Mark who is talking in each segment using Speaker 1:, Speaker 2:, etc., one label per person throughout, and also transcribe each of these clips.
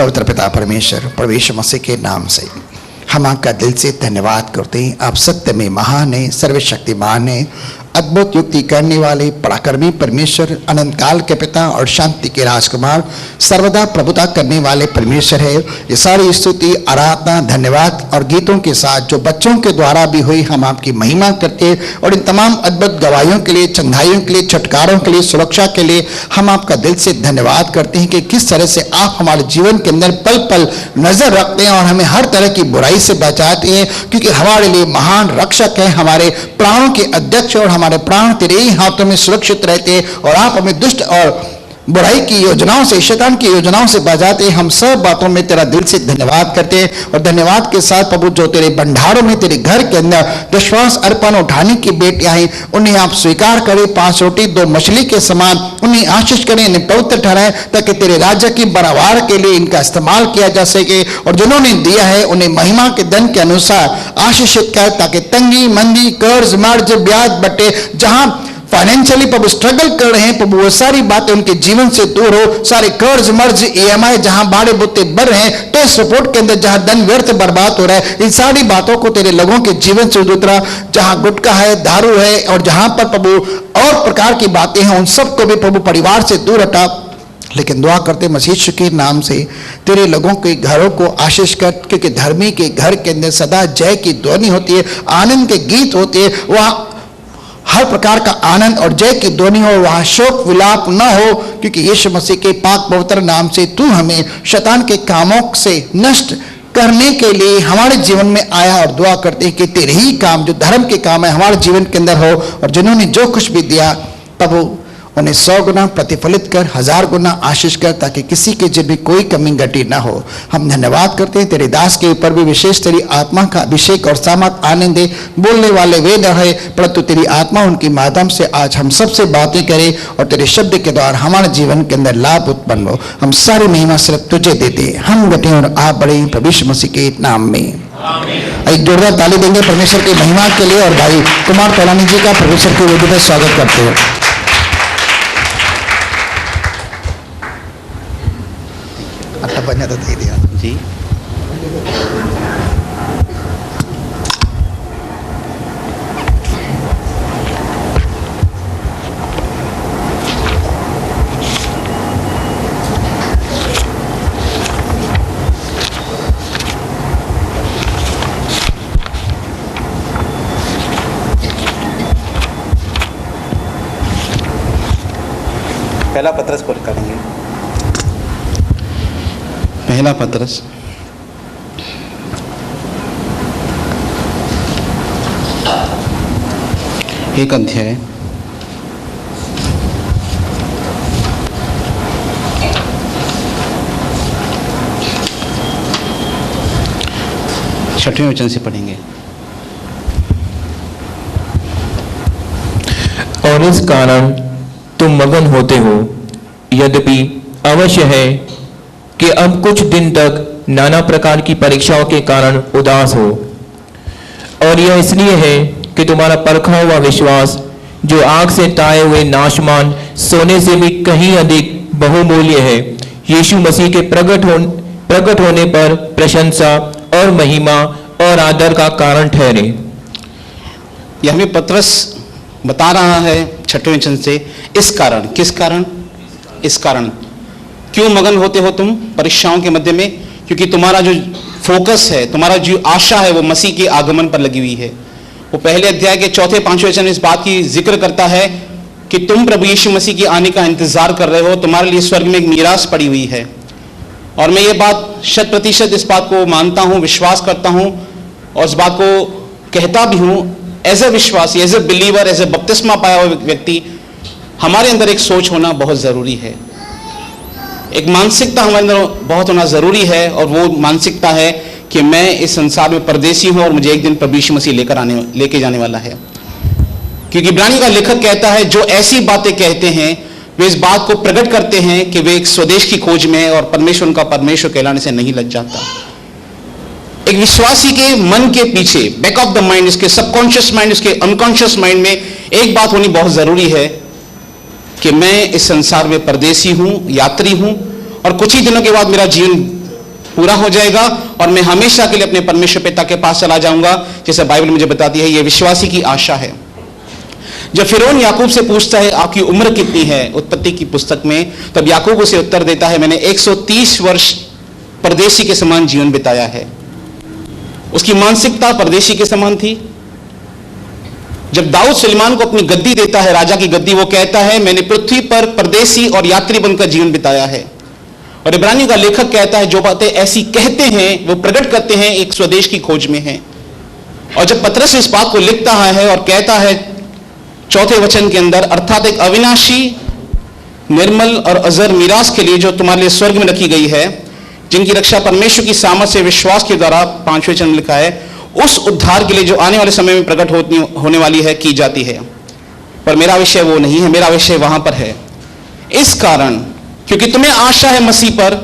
Speaker 1: पवित्र पिता परमेश्वर, प्रभु यीशु मसीह के नाम से हम आपका दिल से धन्यवाद करते हैं। आप सत्य में महान है, सर्वशक्तिमान है, अद्भुत युक्ति करने वाले, पराक्रमी परमेश्वर, अनंत काल के पिता और शांति के राजकुमार, सर्वदा प्रभुता करने वाले परमेश्वर है। ये सारी स्तुति, आराधना, धन्यवाद और गीतों के साथ जो बच्चों के द्वारा भी हुई, हम आपकी महिमा करते हैं। और इन तमाम अद्भुत गवाहियों के लिए, चंगाइयों के लिए, छुटकारों के लिए, सुरक्षा के लिए हम आपका दिल से धन्यवाद करते हैं कि किस तरह से आप हमारे जीवन के अंदर पल पल नजर रखते हैं और हमें हर तरह की बुराई से बचाते हैं, क्योंकि हमारे लिए महान रक्षक है, हमारे प्राणों के अध्यक्ष, और हमारे प्राण तेरे ही हाथों में सुरक्षित रहते हैं। और आप हमें दुष्ट और बुराई की योजनाओं से, शैतान की योजनाओं से बचाते हैं। हम सब बातों में तेरा दिल से धन्यवाद करते हैं। और धन्यवाद के साथ प्रभु, जो तेरे भंडारों में, तेरे घर के अंदर विश्वास अर्पण उठाने की बेटियां हैं, उन्हें आप स्वीकार करें। 5 रोटी 2 मछली के समान उन्हें आशीष करें, इन्हें पवित्र ठहराएं, ताकि तेरे राज्य की बराबर के लिए इनका इस्तेमाल किया जा सके। और जिन्होंने दिया है उन्हें महिमा के धन के अनुसार आशीषित कर, ताकि तंगी, मंदी, कर्ज, मर्ज, ब्याज बटे, जहां फाइनेंशियली प्रभु स्ट्रगल कर रहे हैं, प्रभु वो सारी बातें उनके जीवन से दूर हो। सारे कर्ज, मर्ज, EMI जहां बाड़े बुत्ते बढ़ रहे हैं, टेस्ट रिपोर्ट के अंदर जहां धन व्यर्थ बर्बाद हो रहा है, इन सारी बातों को तेरे लोगों के जीवन से दूर करा। जहां गुटखा है, दारू है, और जहां पर प्रभु और प्रकार की बातें हैं, उन सबको भी प्रभु परिवार से दूर हटा। लेकिन दुआ करते मसीह यीशु के नाम से तेरे लोगों के घरों को आशीष कर, क्योंकि धर्मी के घर के अंदर सदा जय की ध्वनि होती है, आनंद के गीत होते हैं। वहां हर प्रकार का आनंद और जय की ध्वनि हो, वहां शोक विलाप न हो, क्योंकि यीशु मसीह के पाक पवित्र नाम से तू हमें शैतान के कामों से नष्ट करने के लिए हमारे जीवन में आया। और दुआ करते हैं कि तेरे ही काम, जो धर्म के काम है, हमारे जीवन के अंदर हो। और जिन्होंने जो कुछ भी दिया प्रभु, उन्हें 100 गुना प्रतिफलित कर, 1000 गुना आशीष कर, ताकि किसी के जीवन में कोई कमी घटी ना हो। हम धन्यवाद करते हैं, तेरे दास के ऊपर भी विशेष तेरी आत्मा का अभिषेक और सामर्थ आनंद दे। बोलने वाले वे न है, परंतु तेरी आत्मा उनके माध्यम से आज हम सबसे बातें करे, और तेरे शब्द के द्वारा हमारे जीवन के अंदर लाभ उत्पन्न हो। हम सारी महिमा सिर्फ तुझे देते हैं, हम घटे और आप बढ़े, प्रभु यीशु मसीह के नाम में। एक जोरदार ताली देंगे परमेश्वर की महिमा के लिए। और भाई कुमार तोलानी जी का परमेश्वर की वेदी पर स्वागत करते हैं। banyak tadi dia. जी पहला पत्रस खोल करेंगे। पहला पत्रस एक अध्याय 6वें वचन से पढ़ेंगे।
Speaker 2: और इस कारण तुम मगन होते हो, यद्यपि अवश्य है कि अब कुछ दिन तक नाना प्रकार की परीक्षाओं के कारण उदास हो। और यह इसलिए है कि तुम्हारा परखा हुआ विश्वास, जो आग से ताए हुए नाशमान सोने से भी कहीं अधिक बहुमूल्य है, यीशु मसीह के प्रकट होने पर प्रशंसा और महिमा और आदर का कारण ठहरे।
Speaker 3: यह हमें पत्रस बता रहा है 6वें वचन से, इस कारण, किस कारण? इस कारण क्यों मगन होते हो तुम परीक्षाओं के मध्य में? क्योंकि तुम्हारा जो फोकस है, तुम्हारा जो आशा है, वो मसीह के आगमन पर लगी हुई है। वो पहले अध्याय के 4-5 वचन इस बात की जिक्र करता है कि तुम प्रभु यीशु मसीह के आने का इंतजार कर रहे हो, तुम्हारे लिए स्वर्ग में एक मीरास पड़ी हुई है। और मैं ये बात 100% इस बात को मानता हूँ, विश्वास करता हूँ, और इस बात को कहता भी हूँ एज ए विश्वासी, as a believer, as a बपतिस्मा पाया हुआ व्यक्ति। हमारे अंदर एक सोच होना बहुत ज़रूरी है, एक मानसिकता हमारे अंदर बहुत होना ज़रूरी है। और वो मानसिकता है कि मैं इस संसार में परदेसी हूँ और मुझे एक दिन प्रभु यीशु मसीह लेके जाने वाला है। क्योंकि इब्रानी का लेखक कहता है, जो ऐसी बातें कहते हैं वे इस बात को प्रकट करते हैं कि वे एक स्वदेश की खोज में है और परमेश्वर उनका परमेश्वर कहलाने से नहीं लग जाता। एक विश्वासी के मन के पीछे, बैक ऑफ द माइंड, इसके सबकॉन्शियस माइंड, इसके अनकॉन्शियस माइंड में एक बात होनी बहुत जरूरी है कि मैं इस संसार में परदेसी हूं, यात्री हूं, और कुछ ही दिनों के बाद मेरा जीवन पूरा हो जाएगा और मैं हमेशा के लिए अपने परमेश्वर पिता के पास चला जाऊंगा, जैसे बाइबल मुझे बताती है। यह विश्वासी की आशा है। जब फिरौन याकूब से पूछता है आपकी उम्र कितनी है उत्पत्ति की पुस्तक में, तब याकूब उसे उत्तर देता है मैंने 130 वर्ष परदेशी के समान जीवन बिताया है। उसकी मानसिकता परदेशी के समान थी। जब दाऊद सुलेमान को अपनी गद्दी देता है, राजा की गद्दी, वो कहता है मैंने पृथ्वी पर परदेशी और यात्री बनकर जीवन बिताया है। और इब्रानियों का लेखक कहता है जो बातें ऐसी कहते हैं वो प्रकट करते हैं एक स्वदेश की खोज में है। और जब पतरस इस बात को लिखता है और कहता है 4 वचन के अंदर, अर्थात एक अविनाशी निर्मल और अजर मीरास के लिए जो तुम्हारे लिए स्वर्ग में रखी गई है, जिनकी रक्षा परमेश्वर की सामर्थ से विश्वास के द्वारा 5वें वचन में लिखा है, उस उद्धार के लिए जो आने वाले समय में प्रकट होने वाली है की जाती है। पर मेरा विषय वो नहीं है, मेरा विषय वहां पर है। इस कारण क्योंकि तुम्हें आशा है मसीह पर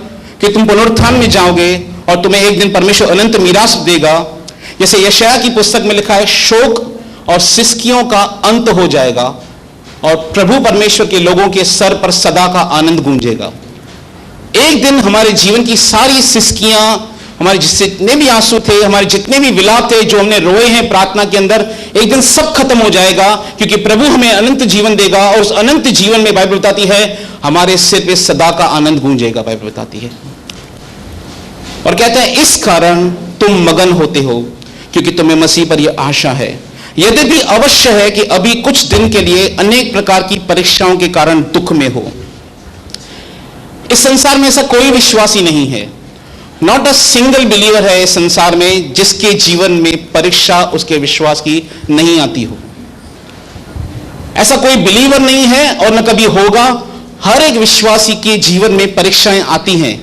Speaker 3: कि तुम पुनरुत्थान में जाओगे और तुम्हें एक दिन परमेश्वर अनंत मीरास देगा, जैसे यशायाह की पुस्तक में लिखा है, शोक और सिसकियों का अंत हो जाएगा और प्रभु परमेश्वर के लोगों के सर पर सदा का आनंद गूंजेगा। एक दिन हमारे जीवन की सारी सिसकियां, हमारे जितने भी आंसू थे, हमारे जितने भी विलाप थे जो हमने रोए हैं प्रार्थना के अंदर, एक दिन सब खत्म हो जाएगा, क्योंकि प्रभु हमें अनंत जीवन देगा और उस अनंत जीवन में बाइबल बताती है हमारे सिर पे सदा का आनंद गूंजेगा, बाइबल बताती है। और कहते हैं इस कारण तुम मगन होते हो क्योंकि तुम्हें मसीह पर यह आशा है। यद्यपि अवश्य है कि अभी कुछ दिन के लिए अनेक प्रकार की परीक्षाओं के कारण दुख में हो। इस संसार में ऐसा कोई विश्वासी नहीं है, नॉट अ सिंगल बिलीवर है इस संसार में जिसके जीवन में परीक्षा उसके विश्वास की नहीं आती हो। ऐसा कोई बिलीवर नहीं है और न कभी होगा। हर एक विश्वासी के जीवन में परीक्षाएं आती हैं।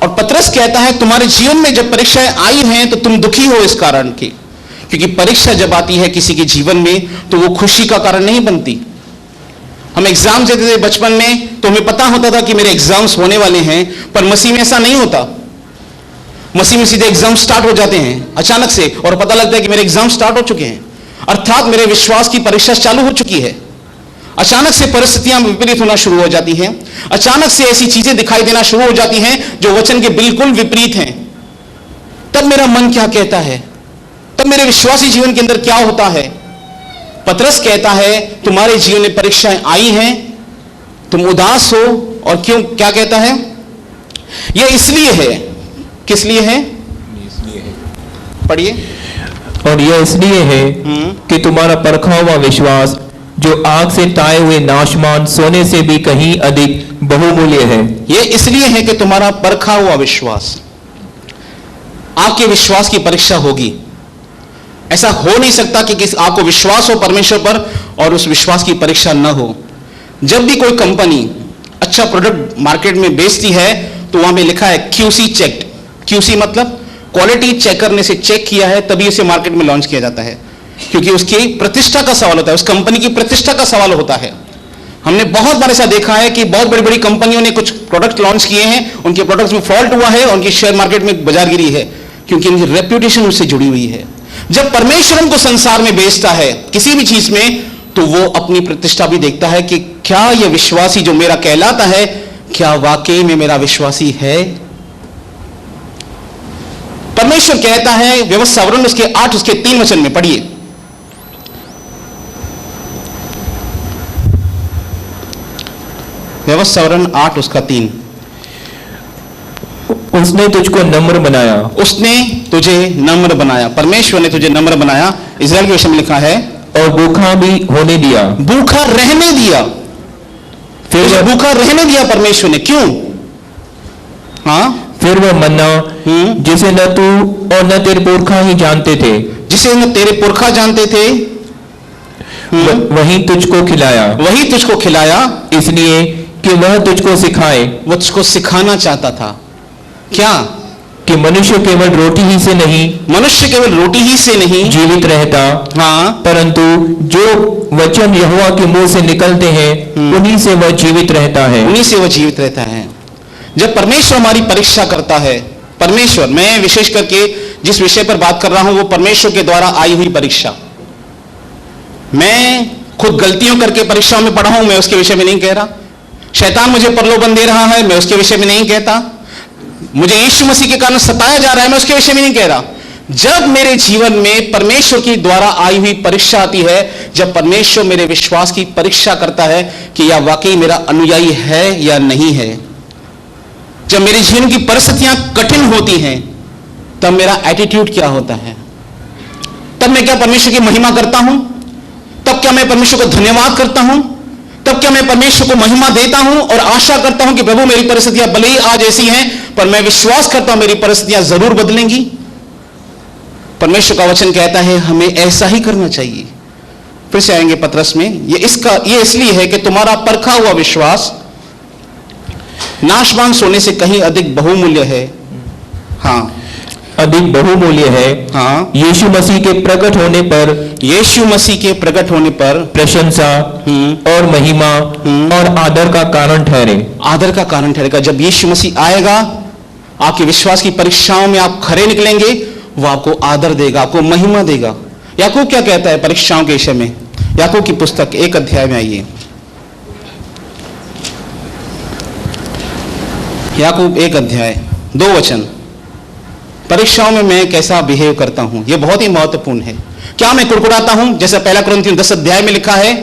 Speaker 3: और पतरस कहता है तुम्हारे जीवन में जब परीक्षाएं आई हैं तो तुम दुखी हो इस कारण के, क्योंकि परीक्षा जब आती है किसी के जीवन में तो वो खुशी का कारण नहीं बनती। हम एग्जाम देते थे बचपन में तो हमें पता होता था कि मेरे एग्जाम्स होने वाले हैं, पर मसीह में ऐसा नहीं होता। मसीह में सीधे एग्जाम स्टार्ट हो जाते हैं अचानक से और पता लगता है कि मेरे एग्जाम स्टार्ट हो चुके हैं, अर्थात मेरे विश्वास की परीक्षा चालू हो चुकी है। अचानक से परिस्थितियां विपरीत होना शुरू हो जाती हैं, अचानक से ऐसी चीजें दिखाई देना शुरू हो जाती हैं जो वचन के बिल्कुल विपरीत हैं। तब मेरा मन क्या कहता है, तब मेरे विश्वासी जीवन के अंदर क्या होता है? पतरस कहता है तुम्हारे जीवन में परीक्षाएं आई हैं, तुम उदास हो। और क्यों, क्या कहता है? यह इसलिए है, किस लिए है? पढ़िए।
Speaker 2: और यह इसलिए है कि तुम्हारा परखा हुआ विश्वास जो आग से ताए हुए नाशमान सोने से भी कहीं अधिक बहुमूल्य है।
Speaker 3: यह इसलिए है कि तुम्हारा परखा हुआ विश्वास, आपके विश्वास की परीक्षा होगी। ऐसा हो नहीं सकता कि आपको विश्वास हो परमेश्वर पर और उस विश्वास की परीक्षा न हो। जब भी कोई कंपनी अच्छा प्रोडक्ट मार्केट में बेचती है तो वहां पे लिखा है QC चेक्ड। QC मतलब क्वालिटी चेक करने से चेक किया है तभी उसे मार्केट में लॉन्च किया जाता है, क्योंकि उसकी प्रतिष्ठा का सवाल होता है, उस कंपनी की प्रतिष्ठा का सवाल होता है। हमने बहुत बार ऐसा देखा है कि बहुत बड़ी बड़ी कंपनियों ने कुछ प्रोडक्ट लॉन्च किए हैं, उनके प्रोडक्ट्स में फॉल्ट हुआ है, उनकी शेयर मार्केट में बाजार गिरी है, क्योंकि उनकी रेप्यूटेशन उससे जुड़ी हुई है। जब परमेश्वर हमको संसार में बेचता है किसी भी चीज में, तो वो अपनी प्रतिष्ठा भी देखता है कि क्या यह विश्वासी जो मेरा कहलाता है, क्या वाकई में मेरा विश्वासी है? परमेश्वर कहता है व्यवस्थावरण उसके 8 उसके 3 वचन में, पढ़िए। व्यवस्थावरण 8 उसका 3।
Speaker 2: उसने तुझको नम्र बनाया।
Speaker 3: उसने तुझे नम्र बनाया, परमेश्वर ने तुझे नम्र बनाया। इस्राएल के विषय में लिखा है
Speaker 2: और भूखा भी होने दिया।
Speaker 3: भूखा रहने दिया। फिर भूखा रहने दिया परमेश्वर ने, क्यों? हाँ,
Speaker 2: फिर वह मन्ना जिसे न तू और न तेरे पुरखा ही जानते थे,
Speaker 3: जिसे न तेरे पुरखा जानते थे,
Speaker 2: वही तुझको खिलाया।
Speaker 3: वही तुझको खिलाया,
Speaker 2: इसलिए कि वह तुझको सिखाए।
Speaker 3: वह तुझको सिखाना चाहता था। क्या?
Speaker 2: कि मनुष्य केवल रोटी ही से नहीं,
Speaker 3: मनुष्य केवल रोटी ही से नहीं
Speaker 2: जीवित रहता,
Speaker 3: हाँ,
Speaker 2: परंतु जो वचन यहोवा के मुंह से निकलते हैं उन्हीं से वह जीवित रहता है।
Speaker 3: उन्हीं से वह जीवित रहता है। जब परमेश्वर हमारी परीक्षा करता है, परमेश्वर, मैं विशेष करके जिस विषय पर बात कर रहा हूं वो परमेश्वर के द्वारा आई हुई परीक्षा। मैं खुद गलतियों करके परीक्षाओं में पढ़ा हूं, मैं उसके विषय में नहीं कह रहा। शैतान मुझे प्रलोभन दे रहा है, मैं उसके विषय में नहीं कहता। मुझे यीशु मसीह के कारण सताया जा रहा है, मैं उसके विषय में नहीं कह रहा। जब मेरे जीवन में परमेश्वर की द्वारा आई हुई परीक्षा आती है, जब परमेश्वर मेरे विश्वास की परीक्षा करता है कि यह वाकई मेरा अनुयायी है या नहीं है, जब मेरे जीवन की परिस्थितियां कठिन होती हैं, तब मेरा एटीट्यूड क्या होता है, तब मैं क्या परमेश्वर की महिमा करता हूं, तब क्या मैं परमेश्वर को धन्यवाद करता हूं, तब क्या मैं परमेश्वर को महिमा देता हूं और आशा करता हूं कि प्रभु मेरी परिस्थितियां भले ही आज ऐसी हैं, पर मैं विश्वास करता हूं मेरी परिस्थितियां जरूर बदलेंगी। परमेश्वर का वचन कहता है हमें ऐसा ही करना चाहिए। फिर से आएंगे पतरस में, ये इसलिए है कि तुम्हारा परखा हुआ विश्वास नाशवान सोने से कहीं अधिक बहुमूल्य है। हाँ,
Speaker 2: अधिक बहुमूल्य है।
Speaker 3: हाँ,
Speaker 2: यीशु मसीह के प्रकट होने पर,
Speaker 3: यीशु मसीह के प्रकट होने पर
Speaker 2: प्रशंसा और महिमा और आदर का कारण ठहरे।
Speaker 3: आदर का कारण ठहरेगा। जब यीशु मसीह आएगा, आपके विश्वास की परीक्षाओं में आप खरे निकलेंगे, वो आपको आदर देगा, आपको महिमा देगा। याकूब क्या कहता है परीक्षाओं के विषय में? याकूब की पुस्तक 1 अध्याय में आइए। याकूब 1 अध्याय 2 वचन। परीक्षाओं में मैं कैसा बिहेव करता हूं, यह बहुत ही महत्वपूर्ण है। क्या मैं कुड़कुड़ाता हूं? जैसे पहला कुरिन्थियों 10 अध्याय में लिखा है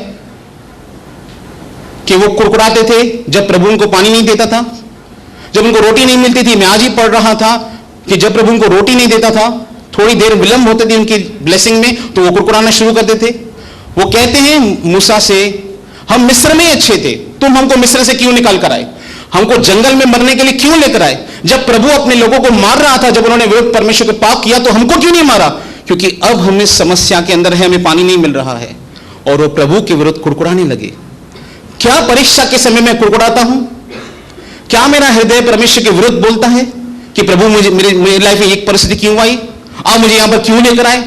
Speaker 3: कि वो कुड़कुड़ाते थे जब प्रभु उनको पानी नहीं देता था, जब उनको रोटी नहीं मिलती थी। मैं आज ही पढ़ रहा था कि जब प्रभु उनको रोटी नहीं देता था, थोड़ी देर विलंब होते थे उनकी ब्लेसिंग में, तो वो कुड़कुड़ाना शुरू कर देते। वो कहते हैं मूसा से, हम मिस्र में ही अच्छे थे, तुम हमको मिस्र से क्यों निकाल कर आए, हमको जंगल में मरने के लिए क्यों लेकर आए? जब प्रभु अपने लोगों को मार रहा था, जब उन्होंने विरुद्ध परमेश्वर को पाप किया, तो हमको क्यों नहीं मारा? क्योंकि अब हम इस समस्या के अंदर है, हमें पानी नहीं मिल रहा है। और वो प्रभु के विरुद्ध कुड़कुड़ाने लगे। क्या परीक्षा के समय में कुड़कुड़ाता हूं? क्या मेरा हृदय परमेश्वर के विरुद्ध बोलता है कि प्रभु मेरी लाइफ में एक परिस्थिति क्यों आई, आप मुझे यहां पर क्यों लेकर आए?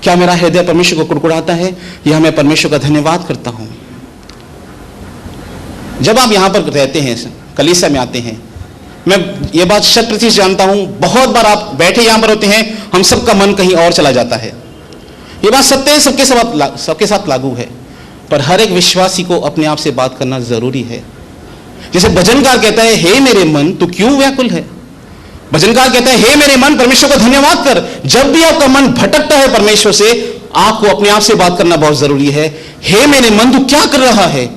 Speaker 3: क्या मेरा हृदय परमेश्वर को कुड़कुड़ाता है, या मैं परमेश्वर का धन्यवाद करता हूं? जब आप यहां पर रहते हैं, कलीसिया में आते हैं, मैं ये बात 100% जानता हूं, बहुत बार आप बैठे यहां पर होते हैं, हम सबका मन कहीं और चला जाता है। ये बात सत्य है, सबके साथ लागू है। पर हर एक विश्वासी को अपने आप से बात करना जरूरी है। जैसे भजनकार कहता है, हे मेरे मन तू क्यों व्याकुल है। भजनकार कहता है, हे मेरे मन परमेश्वर को धन्यवाद कर। जब भी आपका मन भटकता है परमेश्वर से, आपको अपने आप से बात करना बहुत जरूरी है। हे मेरे मन तू क्या कर रहा है,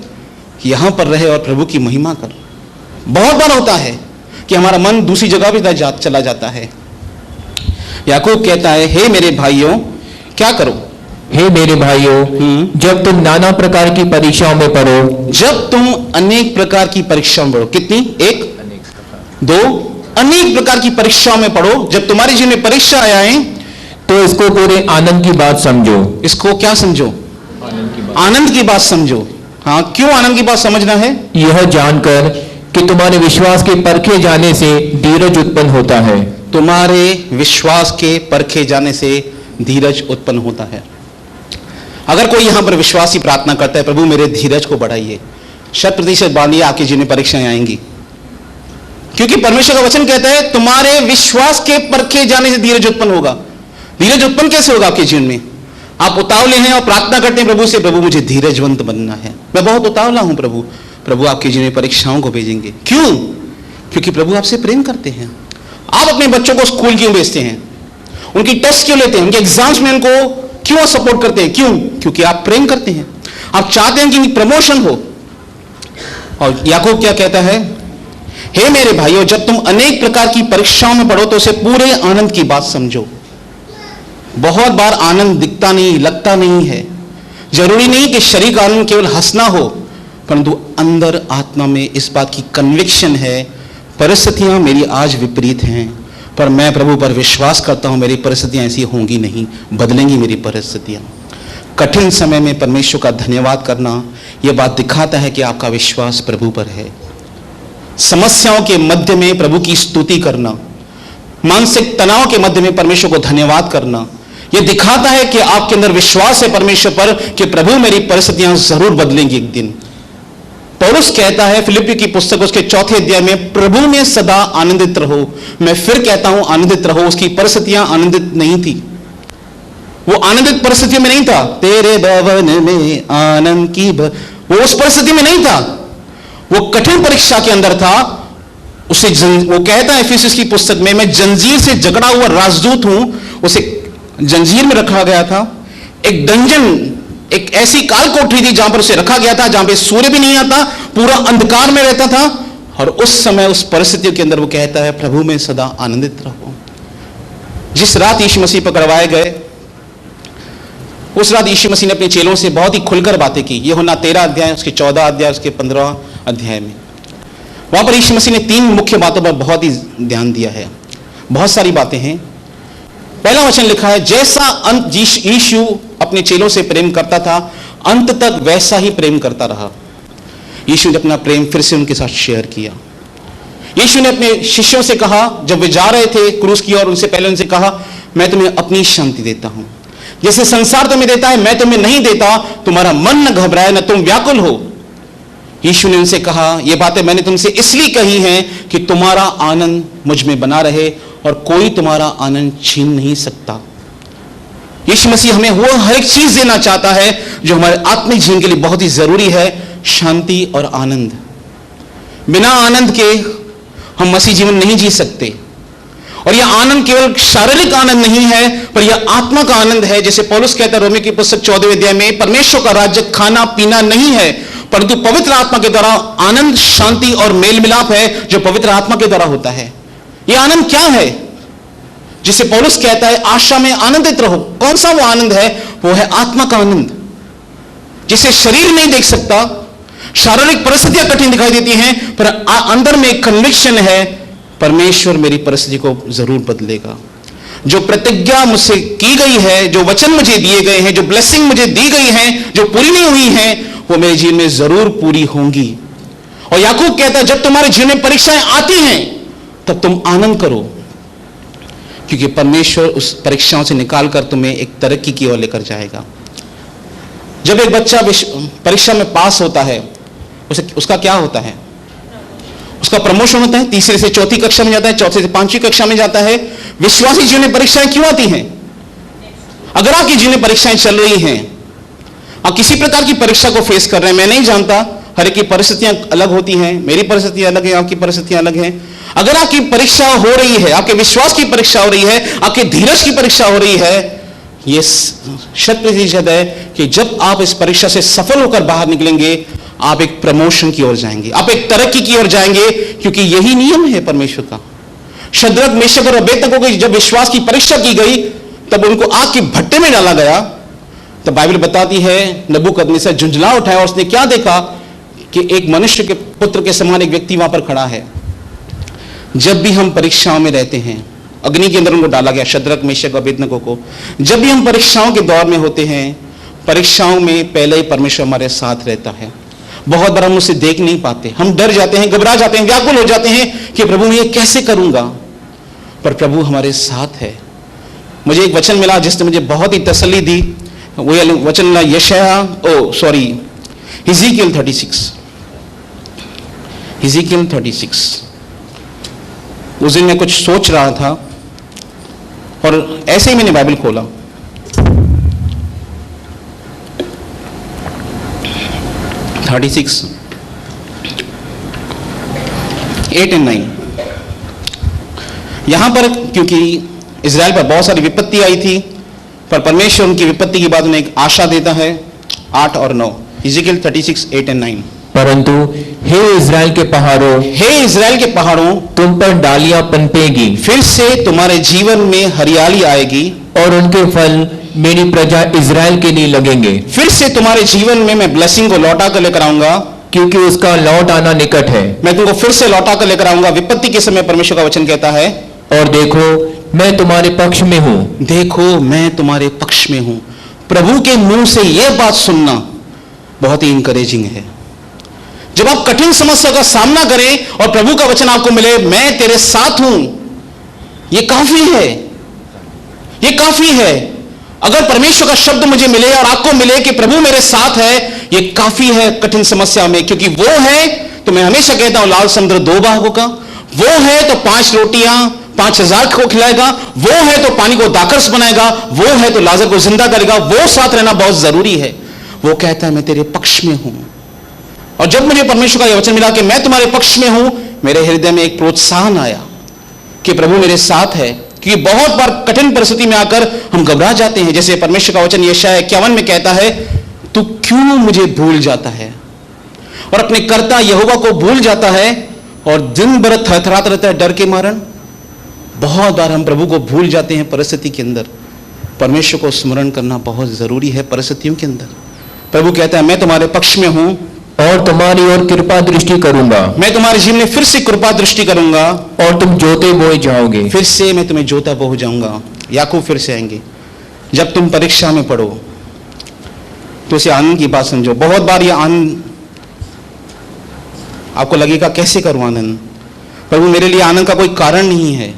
Speaker 3: यहां पर रहे और प्रभु की महिमा कर। बहुत बार होता है कि हमारा मन दूसरी जगह भी चला जाता है। याकूब कहता है, हे मेरे भाइयों क्या करो,
Speaker 2: हे मेरे भाइयों, जब तुम नाना प्रकार की परीक्षाओं में पड़ो,
Speaker 3: जब तुम अनेक प्रकार की परीक्षाओं में पढ़ो। कितनी? 1 2 अनेक प्रकार की परीक्षाओं में पढ़ो। जब तुम्हारे जीवन में परीक्षा आए,
Speaker 2: तो इसको पूरे आनंद की बात समझो।
Speaker 3: इसको क्या समझो? आनंद की बात समझो। हाँ, क्यों आनंद की बात समझना है?
Speaker 2: यह जानकर कि तुम्हारे विश्वास के परखे जाने से धीरज उत्पन्न होता है।
Speaker 3: तुम्हारे विश्वास के परखे जाने से धीरज उत्पन्न होता है। अगर कोई यहां पर विश्वासी प्रार्थना करता है, प्रभु मेरे धीरज को बढ़ाइए, 100% मानिए आपके जीवन में परीक्षाएं आएंगी। क्योंकि परमेश्वर का वचन कहता है तुम्हारे विश्वास के परखे जाने से धीरज उत्पन्न होगा। धीरज उत्पन्न कैसे होगा आपके जीवन में? आप उतावले हैं और प्रार्थना करते हैं प्रभु से, प्रभु मुझे धीरजवंत बनना है, मैं बहुत उतावला हूं प्रभु। प्रभु आपके जीवन में परीक्षाओं को भेजेंगे। क्यों? क्योंकि प्रभु आपसे प्रेम करते हैं। आप अपने बच्चों को स्कूल क्यों भेजते हैं? उनकी टेस्ट क्यों लेते हैं? उनके एग्जाम्स में उनको क्यों सपोर्ट करते हैं? क्यों? क्योंकि आप प्रेम करते हैं, आप चाहते हैं कि उनकी प्रमोशन हो। और याकूब क्या कहता है, हे मेरे भाइयों जब तुम अनेक प्रकार की परीक्षाओं में पढ़ो तो उसे पूरे आनंद की बात समझो। बहुत बार आनंद दिखता नहीं, लगता नहीं है। जरूरी नहीं कि शरीर आनंद केवल हंसना हो, परंतु अंदर आत्मा में इस बात की कन्विक्शन है, परिस्थितियां मेरी आज विपरीत हैं, पर मैं प्रभु पर विश्वास करता हूं मेरी परिस्थितियां ऐसी होंगी नहीं, बदलेंगी मेरी परिस्थितियां। कठिन समय में परमेश्वर का धन्यवाद करना, यह बात दिखाता है कि आपका विश्वास प्रभु पर है। समस्याओं के मध्य में प्रभु की स्तुति करना, मानसिक तनाव के मध्य में परमेश्वर को धन्यवाद करना, यह दिखाता है कि आपके अंदर विश्वास है परमेश्वर पर कि प्रभु मेरी परिस्थितियां जरूर बदलेंगी एक दिन। पौलुस कहता है फिलिप्पी की पुस्तक उसके 4 अध्याय में, प्रभु में सदा आनंदित रहो। मैं फिर कहता हूं आनंदित रहो। उसकी परिस्थितियां आनंदित नहीं थी, वो आनंदित परिस्थिति में नहीं था। तेरे भवन में आनंद की वो उस परिस्थिति में नहीं था, वो कठिन परीक्षा के अंदर था। वो कहता है इफिसियंस की पुस्तक में, मैं जंजीर से जकड़ा हुआ राजदूत हूं। उसे जंजीर में रखा गया था, एक डंजन, एक ऐसी काल कोठरी थी जहां पर उसे रखा गया था, जहां पे सूर्य भी नहीं आता, पूरा अंधकार में रहता था। और उस समय, उस परिस्थितियों के अंदर वो कहता है, प्रभु में सदा आनंदित रहो। जिस रात यीशु मसीह पकड़वाए गए, उस रात यीशु मसीह ने अपने चेलों से बहुत ही खुलकर बातें की। यूहन्ना 13 अध्याय, उसके 14 अध्याय, उसके 15 अध्याय में वहां पर यीशु मसीह ने 3 मुख्य बातों पर बहुत ही ध्यान दिया है। बहुत सारी बातें हैं। पहला वचन लिखा है, जैसा यीशु अपने चेलों से प्रेम करता था, अंत तक वैसा ही प्रेम करता रहा। यीशु ने अपना प्रेम फिर से उनके साथ शेयर किया। यीशु ने अपने शिष्यों से कहा, जब वे जा रहे थे क्रूस की ओर, उनसे पहले उनसे कहा, मैं तुम्हें अपनी शांति देता हूं, जैसे संसार तुम्हें देता है मैं तुम्हें नहीं देता। तुम्हारा मन न घबराए, न तुम व्याकुल हो। यीशु ने उनसे कहा, ये बातें मैंने तुमसे इसलिए कही हैं कि तुम्हारा आनंद मुझ में बना रहे और कोई तुम्हारा आनंद छीन नहीं सकता। यीशु मसीह हमें वो हर एक चीज देना चाहता है जो हमारे आत्मिक जीवन के लिए बहुत ही जरूरी है, शांति और आनंद। बिना आनंद के हम मसीह जीवन नहीं जी सकते। और यह आनंद केवल शारीरिक आनंद नहीं है, पर यह आत्मा का आनंद है। जैसे पौलुस कहता है रोमियो की पुस्तक 14वें अध्याय में, परमेश्वर का राज्य खाना पीना नहीं है, परंतु पवित्र आत्मा के द्वारा आनंद, शांति और मेल मिलाप है, जो पवित्र आत्मा के द्वारा होता है। यह आनंद क्या है जिसे पौलुस कहता है, आशा में आनंदित रहो? कौन सा वो आनंद है? वो है आत्मा का आनंद, जिसे शरीर नहीं देख सकता। शारीरिक परिस्थितियां कठिन दिखाई देती हैं, पर अंदर में एक कन्विक्शन है, परमेश्वर मेरी परिस्थिति को जरूर बदलेगा। जो प्रतिज्ञा मुझसे की गई है, जो वचन मुझे दिए गए हैं, जो ब्लेसिंग मुझे दी गई है, जो पूरी नहीं हुई है, वो मेरे जीवन में जरूर पूरी होंगी। और याकूब कहता है, जब तुम्हारे जीवन में परीक्षाएं आती हैं तब तुम आनंद करो, क्योंकि परमेश्वर उस परीक्षाओं से निकालकर तुम्हें एक तरक्की की ओर लेकर जाएगा। जब एक बच्चा परीक्षा में पास होता है, उसका क्या होता है? उसका प्रमोशन होता है, 3री से 4थी कक्षा में जाता है, 4थी से 5वीं कक्षा में जाता है। विश्वासी जीवन में परीक्षाएं क्यों आती हैं? अगर आपकी जीवन में परीक्षाएं चल रही हैं, आप किसी प्रकार की परीक्षा को फेस कर रहे हैं, मैं नहीं जानता, हर एक की परिस्थितियां अलग होती हैं, मेरी परिस्थितियां अलग है, आपकी परिस्थितियां अलग हैं। अगर आपकी परीक्षा हो रही है, आपके विश्वास की परीक्षा हो रही है, आपके धीरज की परीक्षा हो रही है, यह 100% है कि जब आप इस परीक्षा से सफल होकर बाहर निकलेंगे, आप एक प्रमोशन की ओर जाएंगे, आप एक तरक्की की ओर जाएंगे, क्योंकि यही नियम है परमेश्वर का। शद्रक, मेशक और अबेदनगो को जब विश्वास की परीक्षा की गई, तब उनको आग के भट्टे में डाला गया। तब बाइबल बताती है, नबूकदनेस्सर झुंझला उठा और उसने क्या देखा कि एक मनुष्य के पुत्र के समान एक व्यक्ति वहां पर खड़ा है। जब भी हम परीक्षाओं में रहते हैं, अग्नि के अंदर उनको डाला गया, शद्रक, मेशक और अबेदनगो को। जब भी हम परीक्षाओं के दौर में होते हैं, परीक्षाओं में पहले ही परमेश्वर हमारे साथ रहता है। बहुत बार हम उसे देख नहीं पाते, हम डर जाते हैं, घबरा जाते हैं, व्याकुल हो जाते हैं कि प्रभु मैं ये कैसे करूंगा, पर प्रभु हमारे साथ है। मुझे एक वचन मिला जिसने मुझे बहुत ही तसल्ली दी। वो वचन मिला हिजकिय्याह 36। उस दिन मैं कुछ सोच रहा था और ऐसे ही मैंने बाइबल खोला। (36) 8 और 9 यहां पर, क्योंकि इजराइल पर बहुत सारी विपत्ति आई थी, पर परमेश्वर उनकी विपत्ति के बाद उन्हें एक आशा देता है। 8 और 9, हिजकिय्याह 36, 8 और 9।
Speaker 2: परंतु हे इजराइल के पहाड़ों, तुम पर डालियां पनपेगी,
Speaker 3: फिर से तुम्हारे जीवन में हरियाली आएगी,
Speaker 2: और उनके फल मेरी प्रजा इजराइल के लिए लगेंगे।
Speaker 3: फिर से तुम्हारे जीवन में मैं ब्लेसिंग को लौटा कर लेकर आऊंगा,
Speaker 2: क्योंकि उसका लौट आना निकट है।
Speaker 3: मैं तुमको फिर से लौटा कर लेकर आऊंगा। विपत्ति के समय परमेश्वर का वचन कहता है,
Speaker 2: और देखो मैं तुम्हारे पक्ष में हूं।
Speaker 3: देखो मैं तुम्हारे पक्ष में हूं। प्रभु के मुंह से यह बात सुनना बहुत ही इंकरेजिंग है। जब आप कठिन समस्या का सामना करें और प्रभु का वचन आपको मिले, मैं तेरे साथ हूं, यह काफी है, यह काफी है। अगर परमेश्वर का शब्द मुझे मिले और आपको मिले कि प्रभु मेरे साथ है, यह काफी है कठिन समस्या में। क्योंकि वो है तो मैं हमेशा कहता हूं, लाल समुद्र 2 भागों का, वो है तो 5 रोटियां 5000 को खिलाएगा, वो है तो पानी को दाखरस बनाएगा, वो है तो लाजर को जिंदा करेगा, वो साथ रहना बहुत जरूरी है। वो कहता है मैं तेरे पक्ष में हूं, और जब मुझे परमेश्वर का यह वचन मिला कि मैं तुम्हारे पक्ष में हूं, मेरे हृदय में एक प्रोत्साहन आया कि प्रभु मेरे साथ है। क्योंकि बहुत बार कठिन परिस्थिति में आकर हम घबरा जाते हैं, जैसे परमेश्वर का वचन यशायाह 51 में कहता है, तू क्यों मुझे भूल जाता है, और अपने कर्ता यहोवा को भूल जाता है और दिन भर थरथराता रहता है डर के मारण। बहुत बार हम प्रभु को भूल जाते हैं परिस्थिति के अंदर। परमेश्वर को स्मरण करना बहुत जरूरी है परिस्थितियों के अंदर। प्रभु कहता है, मैं तुम्हारे पक्ष में हूं
Speaker 2: और तुम्हारी ओर कृपा दृष्टि करूंगा,
Speaker 3: मैं तुम्हारे जीवन में फिर से कृपा दृष्टि करूंगा,
Speaker 2: और तुम जोते बोए जाओगे।
Speaker 3: फिर से मैं तुम्हें जोता बोह जाऊंगा। याकूब फिर से आएंगे। जब तुम परीक्षा में पढ़ो तो उसे आनंद की बात समझो। बहुत बार यह आनंद आपको लगेगा, कैसे करूं आनंद, प्रभु मेरे लिए आनंद का कोई कारण नहीं है।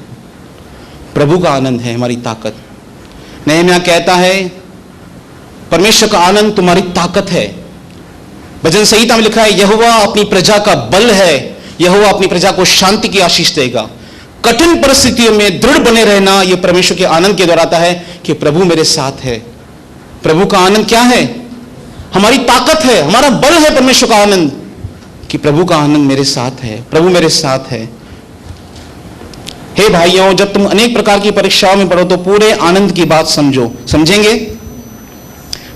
Speaker 3: प्रभु का आनंद है हमारी ताकत। नहम्याह कहता है, परमेश्वर का आनंद तुम्हारी ताकत है। भजन संहिता में लिखा है, यहोवा अपनी प्रजा का बल है, यहोवा अपनी प्रजा को शांति की आशीष देगा। कठिन परिस्थितियों में दृढ़ बने रहना यह परमेश्वर के आनंद के द्वारा आता है कि प्रभु मेरे साथ है। प्रभु का आनंद क्या है? हमारी ताकत है, हमारा बल है परमेश्वर का आनंद, कि प्रभु का आनंद मेरे साथ है, प्रभु मेरे साथ है। हे भाइयों, जब तुम अनेक प्रकार की परीक्षाओं में पढ़ो तो पूरे आनंद की बात समझो। समझेंगे?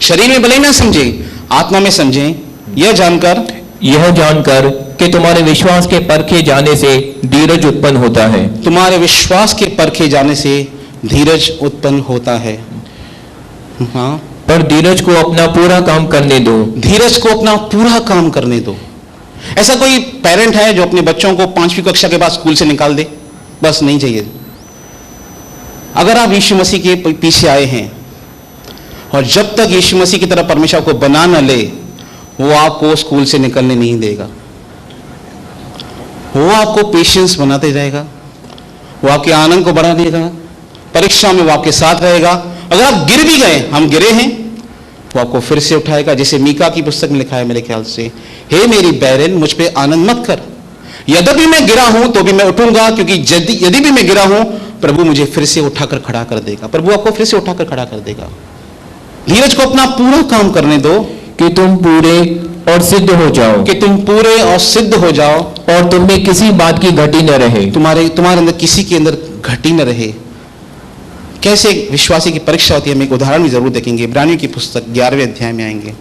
Speaker 3: शरीर में भले ना समझे, आत्मा में समझें। यह जानकर
Speaker 2: कि तुम्हारे विश्वास के परखे जाने से धीरज उत्पन्न होता है।
Speaker 3: तुम्हारे विश्वास के परखे जाने से धीरज उत्पन्न होता है। हाँ,
Speaker 2: पर धीरज को अपना पूरा काम करने दो।
Speaker 3: धीरज को अपना पूरा काम करने दो। ऐसा कोई पेरेंट है जो अपने बच्चों को 5वीं कक्षा के बाद स्कूल से निकाल दे? बस नहीं चाहिए। अगर आप यीशु मसीह के पीछे आए हैं और जब तक यीशु मसीह की तरह परमेश्वर को बना न ले, वो आपको स्कूल से निकलने नहीं देगा। वो आपको पेशेंस बनाते जाएगा, वो आपके आनंद को बढ़ा देगा। परीक्षा में वो आपके साथ रहेगा। अगर आप गिर भी गए, हम गिरे हैं, वो आपको फिर से उठाएगा। जैसे मीका की पुस्तक में लिखा है मेरे ख्याल से, हे मेरी बैरन, मुझ पे आनंद मत कर, यद्यपि मैं गिरा हूं तो भी मैं उठूंगा, क्योंकि यदि भी मैं गिरा हूं, प्रभु मुझे फिर से उठाकर खड़ा कर देगा। प्रभु आपको फिर से उठाकर खड़ा कर देगा। धीरज को अपना पूरा काम करने दो,
Speaker 2: कि तुम पूरे और सिद्ध हो जाओ,
Speaker 3: कि तुम पूरे और सिद्ध हो जाओ,
Speaker 2: और तुम में किसी बात की घटी न रहे।
Speaker 3: तुम्हारे अंदर किसी के अंदर घटी न रहे। कैसे विश्वासी की परीक्षा होती है, हम एक उदाहरण भी जरूर देखेंगे। इब्रानियों की पुस्तक 11वें अध्याय में आएंगे,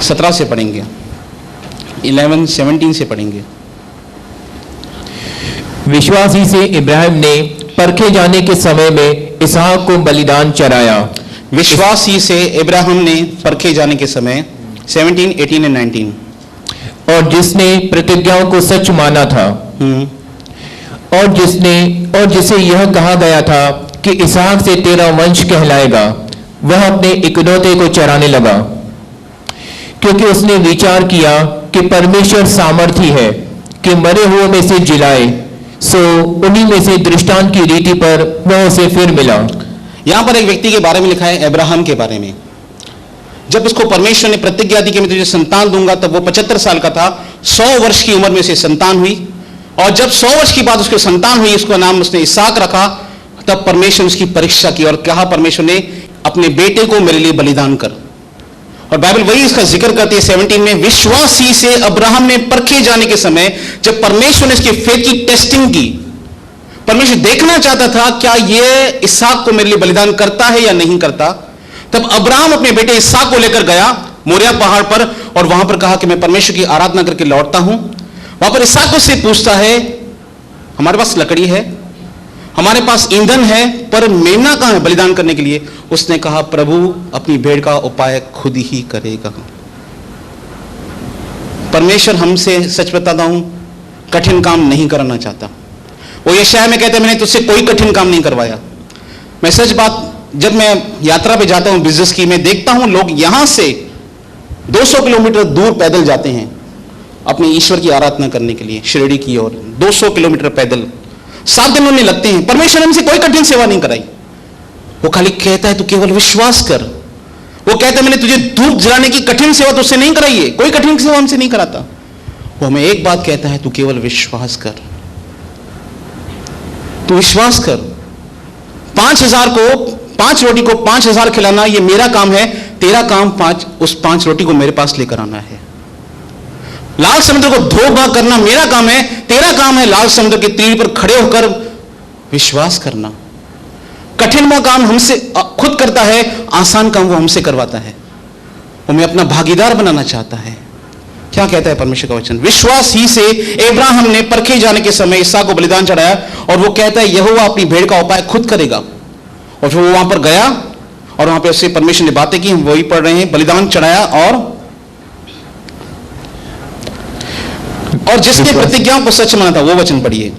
Speaker 3: 17 से पढ़ेंगे, 17 से पढ़ेंगे।
Speaker 2: विश्वासी से इब्राहिम ने परखे जाने के समय में इसहाक को बलिदान चढ़ाया।
Speaker 3: विश्वासी से इब्राहिम ने परखे जाने के समय 17, 18 और 19,
Speaker 2: और जिसने प्रतिज्ञाओं को सच माना था, और जिसे यह कहा गया था कि इसहाक से तेरा वंश कहलाएगा, वह अपने इकलौते को चराने लगा, क्योंकि उसने विचार किया कि परमेश्वर सामर्थी है कि मरे हुए में से जिलाए। सो उन्हीं में से दृष्टांत की रीति पर वह उसे फिर मिला।
Speaker 3: यहां पर एक व्यक्ति के बारे में लिखा है, अब्राहम के बारे में। जब उसको परमेश्वर ने प्रतिज्ञा दी कि मैं तुझे संतान दूंगा, तब वो 75 साल का था। 100 वर्ष की उम्र में उसे संतान हुई, और जब 100 वर्ष की बाद उसको संतान हुई, उसका नाम उसने इसहाक रखा। तब परमेश्वर उसकी परीक्षा की और कहा, परमेश्वर ने अपने बेटे को मेरे लिए बलिदान कर। और बाइबल वही इसका जिक्र करती है 17 में, विश्वासी से अब्राहम ने परखे जाने के समय, जब परमेश्वर ने इसके फेथ की टेस्टिंग की, परमेश्वर देखना चाहता था क्या ये इसहाक को मेरे लिए बलिदान करता है या नहीं करता। तब अब्राहम अपने बेटे इसहाक को लेकर गया मोरिया पहाड़ पर, और वहां पर कहा कि मैं परमेश्वर की आराधना करके लौटता हूं। वहां पर इसहाक उससे पूछता है, हमारे पास लकड़ी है, हमारे पास ईंधन है, पर मेमना कहां है बलिदान करने के लिए। उसने कहा, प्रभु अपनी भेड़ का उपाय खुद ही करेगा। परमेश्वर हमसे, सच बताता हूं, कठिन काम नहीं करना चाहता। वो यशायाह में कहते हैं, मैंने तुझसे कोई कठिन काम नहीं करवाया। मैं सच बात, जब मैं यात्रा पे जाता हूं बिजनेस की, मैं देखता हूं लोग यहां से 200 किलोमीटर दूर पैदल जाते हैं अपने ईश्वर की आराधना करने के लिए, शिरडी की ओर 200 किलोमीटर पैदल 7 दिन उन्हें लगते हैं। परमेश्वर ने हमसे कोई कठिन सेवा नहीं कराई। वो खाली कहता है तू केवल विश्वास कर। वो कहता है मैंने तुझे धूप जलाने की कठिन सेवा तुझसे नहीं कराई है, कोई कठिन सेवा हमसे नहीं कराता। वो हमें एक बात कहता है, तू केवल विश्वास कर, तू विश्वास कर। 5 रोटी को 5000 खिलाना ये मेरा काम है, तेरा काम उस 5 रोटी को मेरे पास लेकर आना है। लाल समुद्र को धो बहा करना मेरा काम है, तेरा काम है लाल समुद्र के तीर पर खड़े होकर विश्वास करना। कठिन वो काम हमसे खुद करता है, आसान काम वो हमसे करवाता है। वो हमें अपना भागीदार बनाना चाहता है। क्या कहता है परमेश्वर का वचन? विश्वास ही से अब्राहम ने परखे जाने के समय इसहाक को बलिदान चढ़ाया, और वो कहता है यहोवा अपनी भेड़ का उपाय खुद करेगा। और फिर वो वहां पर गया और वहां पर उससे परमेश्वर ने बातें की, हम वही पढ़ रहे हैं, बलिदान चढ़ाया और जिसने प्रतिज्ञाओं को सच माना था, वो वचन पढ़िए।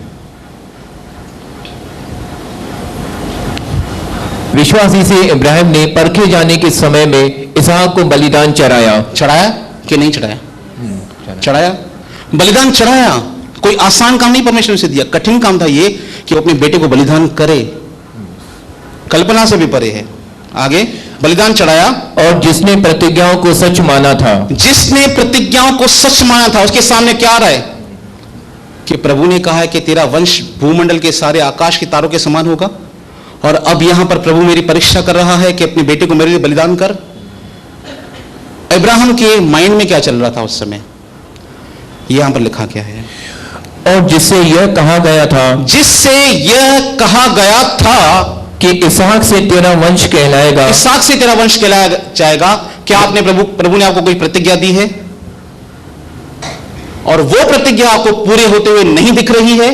Speaker 2: विश्वासी से इब्राहिम ने परखे जाने के समय में इसहाक को बलिदान चढ़ाया।
Speaker 3: चढ़ाया कि नहीं चढ़ाया? चढ़ाया, बलिदान चढ़ाया। कोई आसान काम नहीं परमेश्वर ने उसे दिया, कठिन काम था ये कि वो अपने बेटे को बलिदान करे, कल्पना से भी परे है। आगे बलिदान चढ़ाया।
Speaker 2: और जिसने प्रतिज्ञाओं को सच माना था।
Speaker 3: जिसने प्रतिज्ञाओं को सच माना था, उसके सामने क्या आ रहा है कि प्रभु ने कहा है कि तेरा वंश भूमंडल के सारे आकाश के तारों के समान होगा। और अब यहां पर प्रभु मेरी परीक्षा कर रहा है कि अपने बेटे को मेरे लिए बलिदान कर। अब्राहम के माइंड में क्या चल रहा था उस समय? यहां पर लिखा क्या है?
Speaker 2: और जिससे यह कहा गया था,
Speaker 3: जिससे यह कहा गया था
Speaker 2: कि इसहाक से तेरा वंश कहलाएगा।
Speaker 3: इसहाक से तेरा वंश कहलाया जाएगा। क्या आपने प्रभु ने आपको कोई प्रतिज्ञा दी है और वो प्रतिज्ञा आपको पूरे होते हुए नहीं दिख रही है,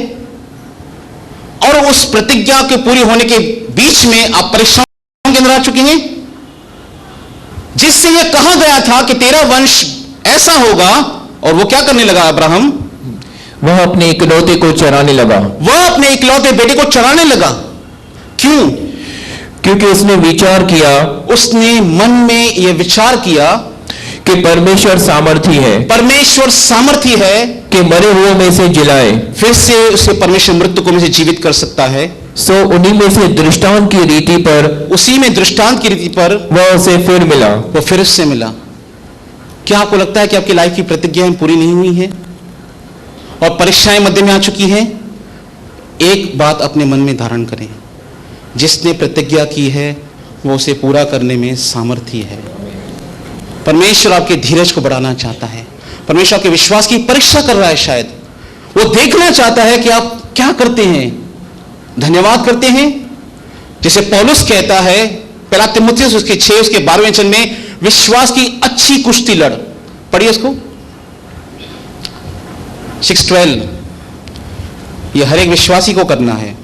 Speaker 3: और उस प्रतिज्ञा के पूरे होने के बीच में आप परीक्षाओं के अंदर आ चुके हैं? जिससे यह कहा गया था कि तेरा वंश ऐसा होगा, और वो क्या करने लगा अब्राहम?
Speaker 2: वह अपने इकलौते को चराने लगा।
Speaker 3: वह अपने इकलौते बेटे को चराने लगा। क्यों?
Speaker 2: क्योंकि उसने विचार किया,
Speaker 3: उसने मन में यह विचार किया
Speaker 2: कि परमेश्वर सामर्थी है।
Speaker 3: परमेश्वर सामर्थी है
Speaker 2: कि मरे हुए में से जिलाए।
Speaker 3: फिर से उसे परमेश्वर मृत्यु को में से जीवित कर सकता है।
Speaker 2: सो उन्हीं में से दृष्टांत की रीति पर,
Speaker 3: उसी में दृष्टांत की रीति पर
Speaker 2: वह उसे फिर मिला।
Speaker 3: वो फिर उससे मिला। क्या आपको लगता है कि आपकी लाइफ की प्रतिज्ञाएं पूरी नहीं हुई हैं और परीक्षाएं मध्य में आ चुकी हैं? एक बात अपने मन में धारण करें, जिसने प्रतिज्ञा की है वो उसे पूरा करने में सामर्थी है। परमेश्वर आपके धीरज को बढ़ाना चाहता है। परमेश्वर आपके विश्वास की परीक्षा कर रहा है। शायद वो देखना चाहता है कि आप क्या करते हैं, धन्यवाद करते हैं। जैसे पौलुस कहता है पहला तीमुथियुस उसके 6 उसके 12वें वचन में, विश्वास की अच्छी कुश्ती लड़। पढ़िए उसको, 6:12। यह हर एक विश्वासी को करना है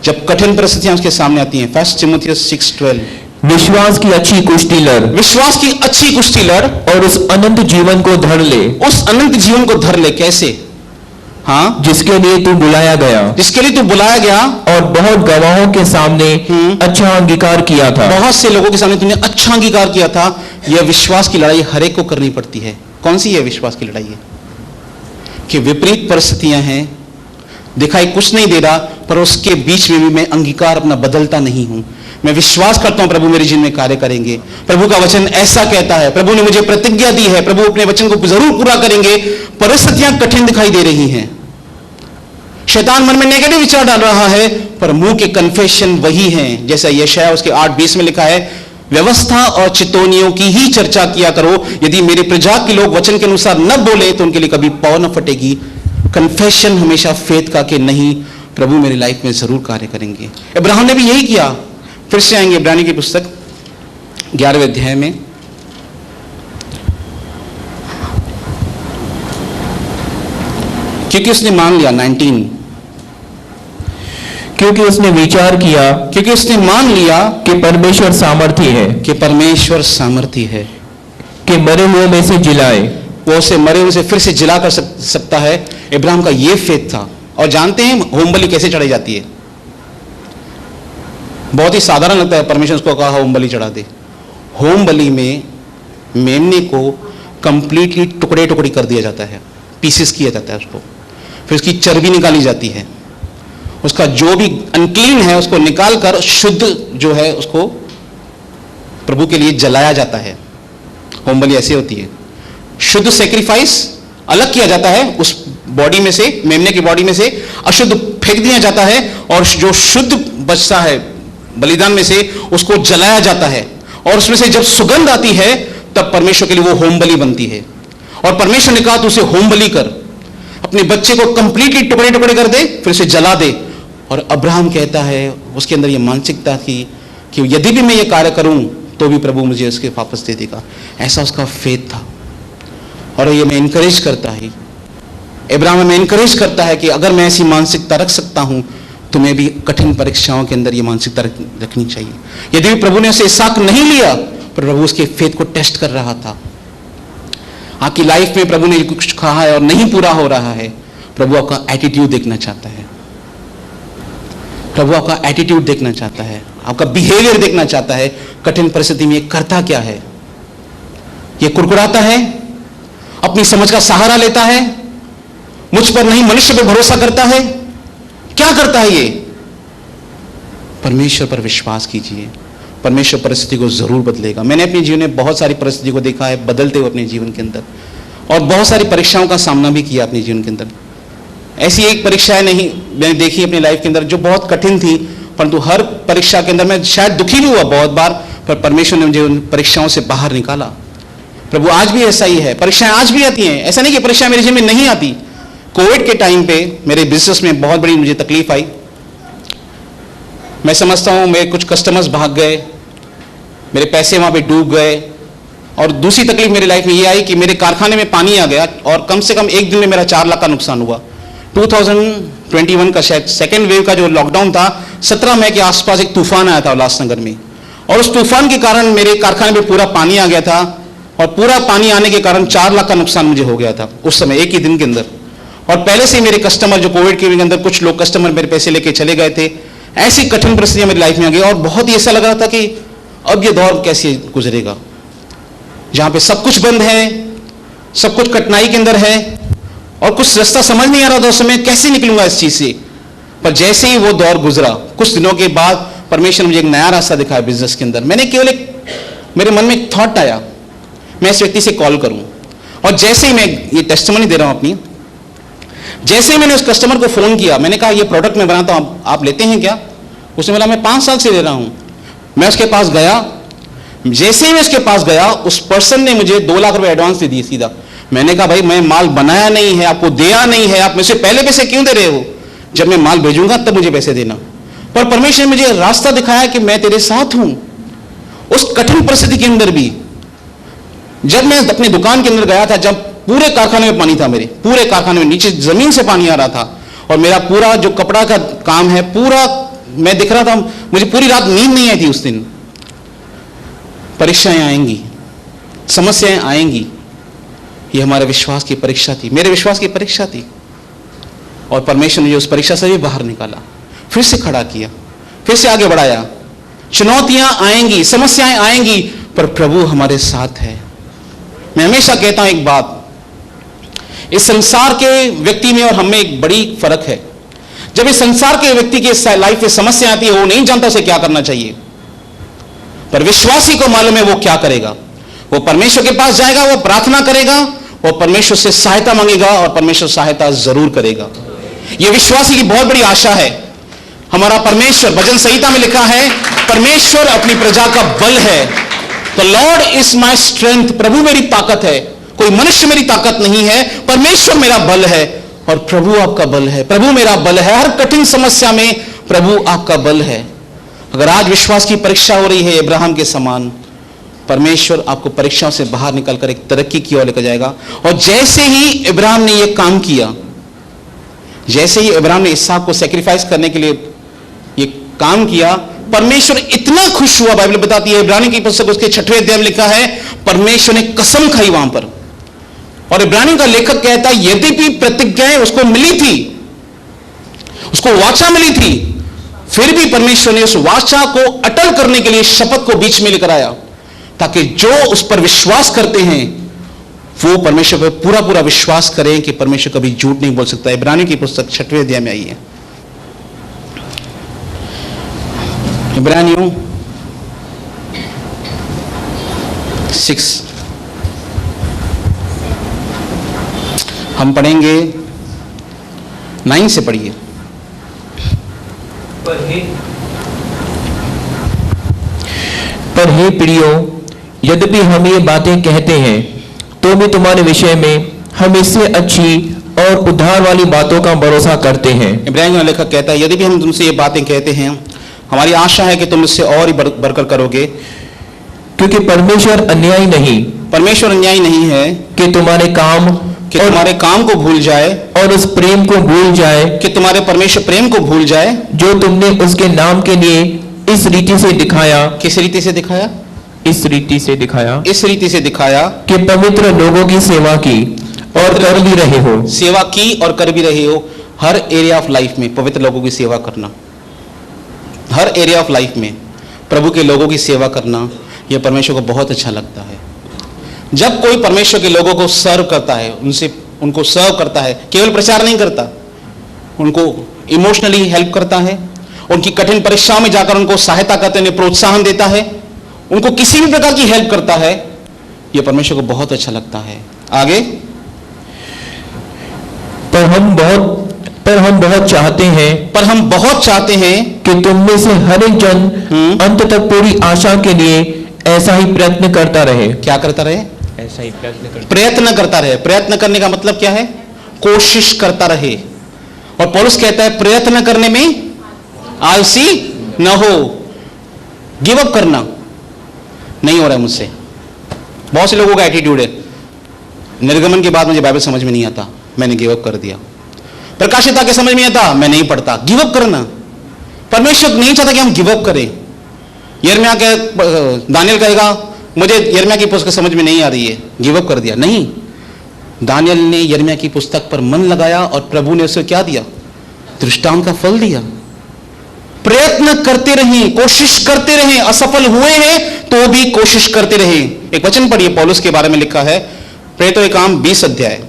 Speaker 3: जब कठिन परिस्थितियां उसके सामने आती हैं। 1 तीमुथियुस 6:12।
Speaker 2: विश्वास की अच्छी कुश्ती लड़।
Speaker 3: विश्वास की अच्छी कुश्ती लड़
Speaker 2: और उस अनंत जीवन को धर ले।
Speaker 3: उस अनंत जीवन को धर ले। कैसे? हाँ,
Speaker 2: जिसके लिए तू बुलाया गया।
Speaker 3: जिसके लिए तू बुलाया गया
Speaker 2: और बहुत गवाहों के सामने अच्छा अंगीकार किया था।
Speaker 3: बहुत से लोगों के सामने तूने अच्छा अंगीकार किया था। यह विश्वास की लड़ाई हर एक को करनी पड़ती है। कौन सी यह विश्वास की लड़ाई है? कि विपरीत परिस्थितियां हैं, दिखाई कुछ नहीं दे रहा, पर उसके बीच में भी मैं अंगीकार अपना बदलता नहीं हूं। मैं विश्वास करता हूं प्रभु मेरे जीवन में कार्य करेंगे। प्रभु का वचन ऐसा कहता है, प्रभु ने मुझे प्रतिज्ञा दी है, प्रभु अपने वचन को जरूर पूरा करेंगे। परिस्थितियां कठिन दिखाई दे रही हैं, शैतान मन में नेगेटिव विचार डाल रहा है, पर मुंह के कन्फेशन वही हैं। जैसा यशायाह उसके 8:20 में लिखा है, व्यवस्था और चितौनियों की ही चर्चा किया करो। यदि मेरे प्रजा के लोग वचन के अनुसार न बोले तो उनके लिए कभी पौ न फटेगी। कन्फेशन हमेशा फेथ का कि नहीं, प्रभु मेरी लाइफ में जरूर कार्य करेंगे। अब्राहम ने भी यही किया। फिर से आएंगे इब्रानी की पुस्तक 11वें अध्याय में। क्योंकि उसने मान लिया 19,
Speaker 2: क्योंकि उसने विचार किया,
Speaker 3: क्योंकि उसने मान लिया
Speaker 2: कि परमेश्वर सामर्थी है।
Speaker 3: कि परमेश्वर सामर्थी है
Speaker 2: कि मरे हुए में से जिलाए।
Speaker 3: वो उसे मरे हुए से फिर से जिला कर सकता है। इब्राहिम का ये फेथ था। और जानते हैं होम बलि कैसे चढ़ाई जाती है? बहुत ही साधारण लगता है, परमेश्वर उसको कहा होम बलि चढ़ा दे। होम बलि में मेमने को कंप्लीटली टुकड़े टुकड़े कर दिया जाता है, पीसेस किया जाता है उसको। फिर उसकी चर्बी निकाली जाती है, उसका जो भी अनक्लीन है उसको निकाल कर शुद्ध जो है उसको प्रभु के लिए जलाया जाता है। होम बलि ऐसे होती है। शुद्ध सैक्रिफाइस अलग किया जाता है, उस बॉडी में से, मेमने की बॉडी में से अशुद्ध फेंक दिया जाता है, और जो शुद्ध बचता है बलिदान में से उसको जलाया जाता है। और उसमें से जब सुगंध आती है तब परमेश्वर के लिए वो होम बलि बनती है। और परमेश्वर ने कहा तू उसे होम बलि कर, अपने बच्चे को कंप्लीटली टुकड़े टुकड़े कर दे, फिर उसे जला दे। और अब्राहम कहता है, उसके अंदर ये मानसिकता थी कि यदि भी मैं ये कार्य करूं तो भी प्रभु मुझे उसके वापस दे देगा। ऐसा उसका फेथ था। और ये मैं इनकरेज करता है, अब्राहम में इनकरेज करता है कि अगर मैं ऐसी मानसिकता रख सकता हूं तो मैं भी कठिन परीक्षाओं के अंदर ये मानसिकता रखनी चाहिए। यदि भी प्रभु ने उसे इसहाक नहीं लिया, पर प्रभु उसके फेथ को टेस्ट कर रहा था। आपकी लाइफ में प्रभु ने कुछ कहा है और नहीं पूरा हो रहा है, प्रभु आपका एटीट्यूड देखना चाहता है। प्रभु आपका एटीट्यूड देखना चाहता है, आपका बिहेवियर देखना चाहता है। कठिन परिस्थिति में ये करता क्या है? ये कुड़कुड़ाता है, अपनी समझ का सहारा लेता है, मुझ पर नहीं मनुष्य पर भरोसा करता है। क्या करता है ये? परमेश्वर पर विश्वास कीजिए, परमेश्वर परिस्थिति को जरूर बदलेगा। मैंने अपने जीवन में बहुत सारी परिस्थिति को देखा है बदलते हुए अपने जीवन के अंदर, और बहुत सारी परीक्षाओं का सामना भी किया अपने जीवन के अंदर। ऐसी एक परीक्षा नहीं मैंने देखी अपनी लाइफ के अंदर जो बहुत कठिन थी, परंतु हर परीक्षा के अंदर मैं शायद दुखी भी हुआ बहुत बार, पर परमेश्वर ने मुझे उन परीक्षाओं से बाहर निकाला। प्रभु आज भी ऐसा ही है, परीक्षाएं आज भी आती हैं। ऐसा नहीं कि परीक्षाएं मेरे जीवन में नहीं आती। कोविड के टाइम पे मेरे बिजनेस में बहुत बड़ी मुझे तकलीफ आई। मैं समझता हूं मेरे कुछ कस्टमर्स भाग गए, मेरे पैसे वहां पे डूब गए। और दूसरी तकलीफ मेरी लाइफ में ये आई कि मेरे कारखाने में पानी आ गया और कम से कम एक दिन में मेरा 4 लाख का नुकसान हुआ। 2021 का शायद सेकेंड वेव का जो लॉकडाउन था, 17 मई के आसपास एक तूफान आया था उल्लासनगर में, और उस तूफान के कारण मेरे कारखाने में पूरा पानी आ गया था। और पूरा पानी आने के कारण 4 लाख का नुकसान मुझे हो गया था उस समय, एक ही दिन के अंदर। और पहले से मेरे कस्टमर जो कोविड के अंदर कुछ लोग कस्टमर मेरे पैसे लेके चले गए थे। ऐसी कठिन परिस्थितियां मेरी लाइफ में आ गई और बहुत ही ऐसा लग रहा था कि अब ये दौर कैसे गुजरेगा, जहां पे सब कुछ बंद है, सब कुछ कठिनाई के अंदर है और कुछ रास्ता समझ नहीं आ रहा था उस समय, कैसे निकलूंगा इस चीज से। पर जैसे ही वो दौर गुजरा, कुछ दिनों के बाद परमेश्वर ने मुझे एक नया रास्ता दिखाया बिजनेस के अंदर। मैंने केवल मेरे मन में एक थॉट आया, मैं इस व्यक्ति से कॉल करूं। और जैसे ही मैं ये टेस्टिमनी दे रहा हूं अपनी, जैसे ही मैंने उस कस्टमर को फोन किया, मैंने कहा ये प्रोडक्ट मैं बनाता हूं, आप लेते हैं क्या? उसने बोला मैं 5 साल से ले रहा हूं। मैं उसके पास गया, जैसे ही मैं उसके पास गया, उस पर्सन ने मुझे 2 लाख रुपए एडवांस दे दिए सीधा। मैंने कहा भाई मैं माल बनाया नहीं है, आपको दिया नहीं है, आप मुझे पहले पैसे क्यों दे रहे हो? जब मैं माल भेजूंगा तब मुझे पैसे देना। पर परमेश्वर ने मुझे रास्ता दिखाया कि मैं तेरे साथ हूं उस कठिन परिस्थिति के अंदर भी। जब मैं अपनी दुकान के अंदर गया था, जब पूरे कारखाने में पानी था, मेरे पूरे कारखाने में नीचे जमीन से पानी आ रहा था, और मेरा पूरा जो कपड़ा का काम है पूरा मैं दिख रहा था, मुझे पूरी रात नींद नहीं आई थी उस दिन। परीक्षाएं आएंगी, समस्याएं आएंगी, ये हमारे विश्वास की परीक्षा थी, मेरे विश्वास की परीक्षा थी। और परमेश्वर ने उस परीक्षा से भी बाहर निकाला, फिर से खड़ा किया, फिर से आगे बढ़ाया। चुनौतियां आएंगी, समस्याएं आएंगी, पर प्रभु हमारे साथ है। मैं हमेशा कहता हूं एक बात, इस संसार के व्यक्ति में और हम में एक बड़ी फर्क है। जब इस संसार के व्यक्ति की लाइफ में समस्या आती है, वो नहीं जानता उसे क्या करना चाहिए, पर विश्वासी को मालूम है वो क्या करेगा। वो परमेश्वर के पास जाएगा, वो प्रार्थना करेगा, वो परमेश्वर से सहायता मांगेगा और परमेश्वर सहायता जरूर करेगा। ये विश्वासी की बहुत बड़ी आशा है। हमारा परमेश्वर, भजन संहिता में लिखा है, परमेश्वर अपनी प्रजा का बल है। The Lord is my strength, प्रभु मेरी ताकत है। कोई मनुष्य मेरी ताकत नहीं है, परमेश्वर मेरा बल है। और प्रभु आपका बल है, प्रभु मेरा बल है। हर कठिन समस्या में प्रभु आपका बल है। अगर आज विश्वास की परीक्षा हो रही है अब्राहम के समान, परमेश्वर आपको परीक्षाओं से बाहर निकलकर एक तरक्की की ओर लेकर जाएगा। और जैसे ही अब्राहम ने यह काम किया, जैसे ही अब्राहम ने इसहाक को सैक्रिफाइस करने के लिए ये काम किया, परमेश्वर इतना खुश हुआ। बाइबल बताती है, इब्रानी की पुस्तक उसके 6वें अध्याय में लिखा है, परमेश्वर ने कसम खाई वहां पर। और इब्रानी का लेखक कहता है, यद्यपि प्रतिज्ञाएं उसको मिली थी, उसको वाचा मिली थी, फिर भी परमेश्वर ने उस वाचा को अटल करने के लिए शपथ को बीच में लेकर आया, ताकि जो उस पर विश्वास करते हैं वो परमेश्वर पर पूरा पूरा विश्वास करें कि परमेश्वर कभी झूठ नहीं बोल सकता। इब्रानी की पुस्तक 6वें अध्याय में आई है। इब्रानियों 6 हम पढ़ेंगे, 9 से पढ़िए।
Speaker 2: पर हे प्रियो, यद्यपि हम ये बातें कहते हैं तो भी तुम्हारे विषय में हम इससे अच्छी और उद्धार वाली बातों का भरोसा करते हैं।
Speaker 3: इब्राहिम का लेखक कहता है, यदि भी हम तुमसे ये बातें कहते हैं, हमारी आशा है कि तुम इससे और ही बढ़कर करोगे,
Speaker 2: क्योंकि परमेश्वर अन्यायी नहीं
Speaker 3: परमेश्वर अन्यायी नहीं है
Speaker 2: कि तुम्हारे काम
Speaker 3: कि तुम्हारे काम को भूल जाए
Speaker 2: और उस प्रेम को भूल जाए
Speaker 3: कि तुम्हारे परमेश्वर प्रेम को भूल जाए
Speaker 2: जो तुमने उसके नाम के लिए इस रीति से दिखाया।
Speaker 3: किस रीति से दिखाया?
Speaker 2: इस रीति से दिखाया
Speaker 3: इस रीति से दिखाया
Speaker 2: कि पवित्र लोगों की सेवा की और कर भी रहे हो।
Speaker 3: सेवा की और कर भी रहे हो। हर एरिया ऑफ लाइफ में पवित्र लोगों की सेवा करना, हर एरिया ऑफ लाइफ में प्रभु के लोगों की सेवा करना, यह परमेश्वर को बहुत अच्छा लगता है। जब कोई परमेश्वर के लोगों को सर्व करता है, उनको सर्व करता है, केवल प्रचार नहीं करता, उनको इमोशनली हेल्प करता है, उनकी कठिन परीक्षाओं में जाकर उनको सहायता करते हुए प्रोत्साहन देता है, उनको किसी भी प्रकार की हेल्प करता है, यह परमेश्वर को बहुत अच्छा लगता है। आगे,
Speaker 2: पर हम बहुत चाहते हैं कि तुम में से हर एक जन अंत तक पूरी आशा के लिए ऐसा ही प्रयत्न करता रहे।
Speaker 3: क्या करता रहे?
Speaker 2: ऐसा ही
Speaker 3: प्रयत्न करता रहे। प्रयत्न करने का मतलब क्या है? कोशिश करता रहे। और पौलुस कहता है प्रयत्न करने में आलसी न हो। गिव अप करना नहीं हो रहा है मुझसे। बहुत से लोगों का एटीट्यूड है, निर्गमन के बाद मुझे बाइबल समझ में नहीं आता, मैंने गिव अप कर दिया। प्रकाशिता के समझ में आता, मैं नहीं पढ़ता। गिव अप करना, परमेश्वर नहीं चाहता कि हम गिव अप करें। यिर्मयाह के दानियल कहेगा मुझे यिर्मयाह की पुस्तक समझ में नहीं आ रही है, गिव अप कर दिया। नहीं, दानियल ने यिर्मयाह की पुस्तक पर मन लगाया और प्रभु ने उसे क्या दिया? दृष्टांत का फल दिया। प्रयत्न करते रहें, कोशिश करते रहें। असफल हुए हैं तो भी कोशिश करते रहें। एक वचन पढ़िए, पौलुस के बारे में लिखा है, प्रेरितों के काम 20 अध्याय।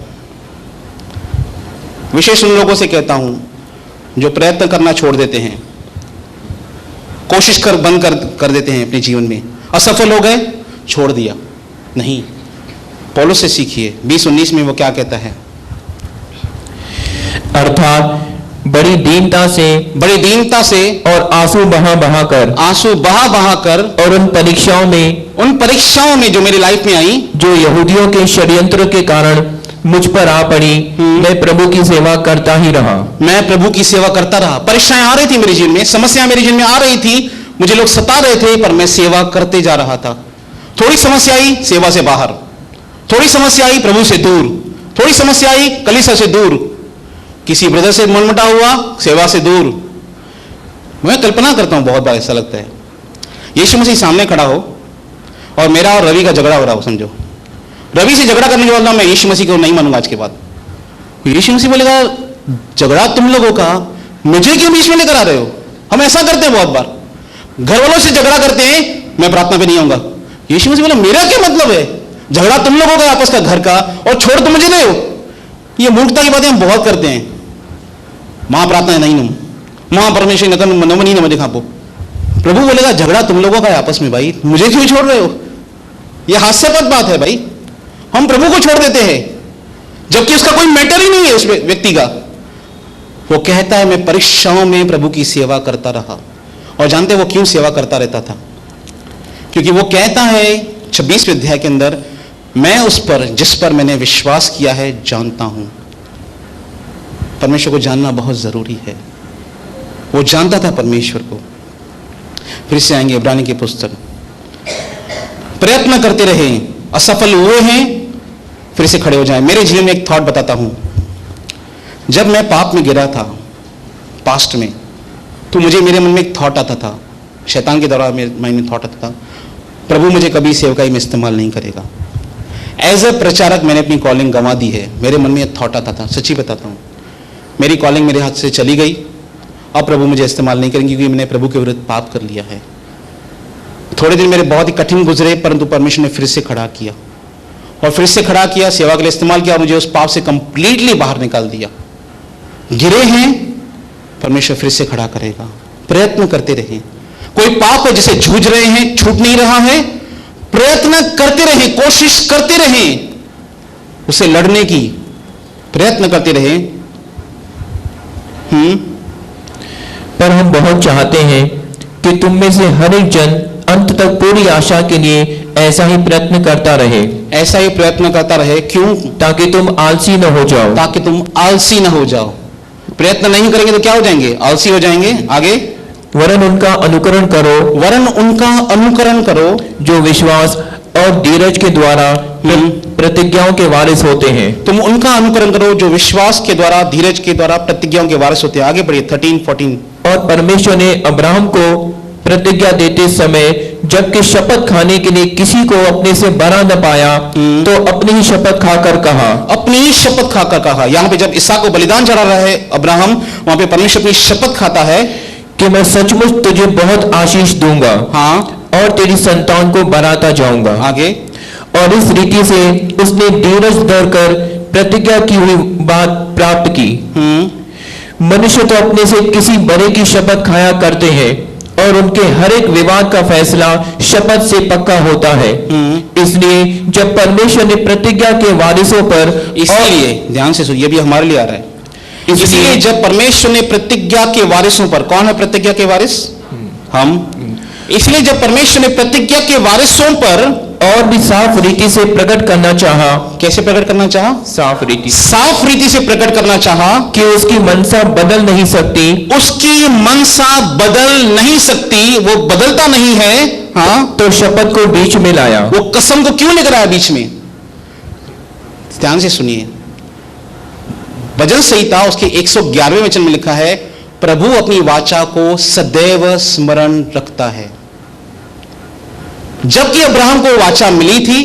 Speaker 3: विशेष उन लोगों से कहता हूं जो प्रयत्न करना छोड़ देते हैं, कोशिश बंद कर देते हैं अपने जीवन में। असफल हो गए, छोड़ दिया। नहीं, पौलुस से सीखिए। 20:19 में वो क्या कहता है?
Speaker 2: अर्थात बड़ी दीनता से और आंसू बहा कर और उन परीक्षाओं में जो मेरी लाइफ में आई, जो यहूदियों के षड्यंत्र के कारण मुझ पर आ पड़ी, मैं प्रभु की सेवा करता ही रहा।
Speaker 3: मैं प्रभु की सेवा करता रहा। परीक्षाएं आ रही थी मेरे जीवन में, समस्या मेरे जीवन में आ रही थी, मुझे लोग सता रहे थे, पर मैं सेवा करते जा रहा था। थोड़ी समस्या आई, सेवा से बाहर। थोड़ी समस्या आई, प्रभु से दूर। थोड़ी समस्या आई, कलीसिया से दूर। किसी ब्रदर से मनमुटा हुआ, सेवा से दूर। मैं कल्पना करता हूं, बहुत बार ऐसा लगता है यीशु मसीह सामने खड़ा हो और मेरा और रवि का झगड़ा हो रहा हो। समझो, रवि से झगड़ा करने के बाद मैं यीशु मसीह को नहीं मानूंगा आज के बाद। यीशु मसीह बोलेगा, झगड़ा तुम लोगों का, मुझे क्यों बीच में लेकर आ रहे हो? हम ऐसा करते हैं बहुत बार, घर वालों से झगड़ा करते हैं, मैं प्रार्थना पे नहीं आऊंगा। यीशु मसीह बोला, मेरा क्या मतलब है? झगड़ा तुम लोगों का आपस का, घर का, और छोड़ तुम मुझे रहे हो। ये मूर्खता की बातें हम बहुत करते हैं। मां प्रार्थना नहीं नुम, मां परमेश्वर नमनी न मुझे खापो। प्रभु बोलेगा, झगड़ा तुम लोगों का है आपस में, भाई मुझे क्यों छोड़ रहे हो? यह हास्यास्पद बात है भाई। हम प्रभु को छोड़ देते हैं जबकि उसका कोई मैटर ही नहीं है उस व्यक्ति का। वो कहता है मैं परीक्षाओं में प्रभु की सेवा करता रहा। और जानते वो क्यों सेवा करता रहता था? क्योंकि वो कहता है 26वें अध्याय के अंदर, मैं उस पर जिस पर मैंने विश्वास किया है जानता हूं। परमेश्वर को जानना बहुत जरूरी है। वो जानता था परमेश्वर को। फिर से आएंगे इब्रानी की पुस्तक। प्रयत्न करते रहे, असफल हुए हैं, फिर से खड़े हो जाएं। मेरे जीवन में एक थॉट बताता हूं। जब मैं पाप में गिरा था पास्ट में, तो मुझे मेरे मन में एक थॉट आता था, शैतान के द्वारा मेरे माइंड में थॉट आता था, प्रभु मुझे कभी सेवकाई में इस्तेमाल नहीं करेगा। एज ए प्रचारक मैंने अपनी कॉलिंग गंवा दी है। मेरे मन में एक थॉट आता था, सच्ची बताता हूं, मेरी कॉलिंग मेरे हाथ से चली गई। अब प्रभु मुझे इस्तेमाल नहीं करेंगे क्योंकि मैंने प्रभु के विरुद्ध पाप कर लिया है। थोड़े दिन मेरे बहुत ही कठिन गुजरे, परंतु परमेश्वर ने फिर से खड़ा किया और फिर से खड़ा किया, सेवा के लिए इस्तेमाल किया और मुझे उस पाप से कंप्लीटली बाहर निकाल दिया। गिरे हैं, परमेश्वर फिर से खड़ा करेगा। प्रयत्न करते रहें। कोई पाप है जिसे जूझ रहे हैं, छूट नहीं रहा है, प्रयत्न करते रहें, कोशिश करते रहें उसे लड़ने की, प्रयत्न करते रहें।
Speaker 2: पर हम बहुत चाहते हैं कि तुम में से हर एक जन अंत तक पूरी आशा के लिए ऐसा ही प्रयत्न करता रहे,
Speaker 3: ऐसा ही प्रयत्न करता रहे। क्यों?
Speaker 2: ताकि तुम आलसी न हो जाओ।
Speaker 3: ताकि तुम आलसी न हो जाओ। प्रयत्न नहीं करेंगे तो क्या हो जाएंगे? आलसी हो जाएंगे। आगे,
Speaker 2: वरन उनका अनुकरण करो,
Speaker 3: वरन उनका अनुकरण करो
Speaker 2: जो विश्वास और धीरज के द्वारा प्रतिज्ञाओं के वारिस होते हैं।
Speaker 3: तुम उनका अनुकरण करो जो विश्वास के द्वारा, धीरज के द्वारा प्रतिज्ञाओं के वारिस होते हैं। आगे बढ़िए 13-14।
Speaker 2: और परमेश्वर ने अब्राहम को प्रतिज्ञा देते समय जबकि शपथ खाने के लिए किसी को अपने से बड़ा न पाया, तो अपनी ही शपथ खाकर कहा,
Speaker 3: अपनी ही शपथ खाकर कहा। यहाँ पे जब इसहाक को बलिदान चढ़ा रहा है अब्राहम, वहां पे परमेश्वर अपनी शपथ खाता है
Speaker 2: कि मैं सचमुच तुझे बहुत आशीष दूंगा,
Speaker 3: हाँ,
Speaker 2: और तेरी संतान को बढ़ाता जाऊंगा।
Speaker 3: आगे,
Speaker 2: और इस रीति से उसने धीरज धरकर प्रतिज्ञा की हुई बात प्राप्त की। मनुष्य तो अपने से किसी बड़े की शपथ खाया करते हैं, और उनके हर एक विवाद का फैसला शपथ से पक्का होता है। इसलिए जब परमेश्वर ने प्रतिज्ञा के वारिसों पर,
Speaker 3: इसलिए ध्यान से सुनिए, ये भी हमारे लिए आ रहा है। इसलिए जब परमेश्वर ने प्रतिज्ञा के वारिसों पर, कौन है प्रतिज्ञा के वारिस? हम। इसलिए जब परमेश्वर ने प्रतिज्ञा के वारिसों पर
Speaker 2: और भी साफ रीति से प्रकट करना चाहा।
Speaker 3: कैसे प्रकट करना चाहा?
Speaker 2: साफ रीति
Speaker 3: से प्रकट करना चाहा
Speaker 2: कि उसकी मनसा बदल नहीं सकती,
Speaker 3: उसकी मनसा बदल नहीं सकती, वो बदलता नहीं है, हाँ,
Speaker 2: तो शपथ को बीच में लाया।
Speaker 3: वो कसम को क्यों लेकर आया बीच में? ध्यान से सुनिए, भजन संहिता उसके 111वें वचन में लिखा है, प्रभु अपनी वाचा को सदैव स्मरण रखता है। जबकि अब्राहम को वाचा मिली थी,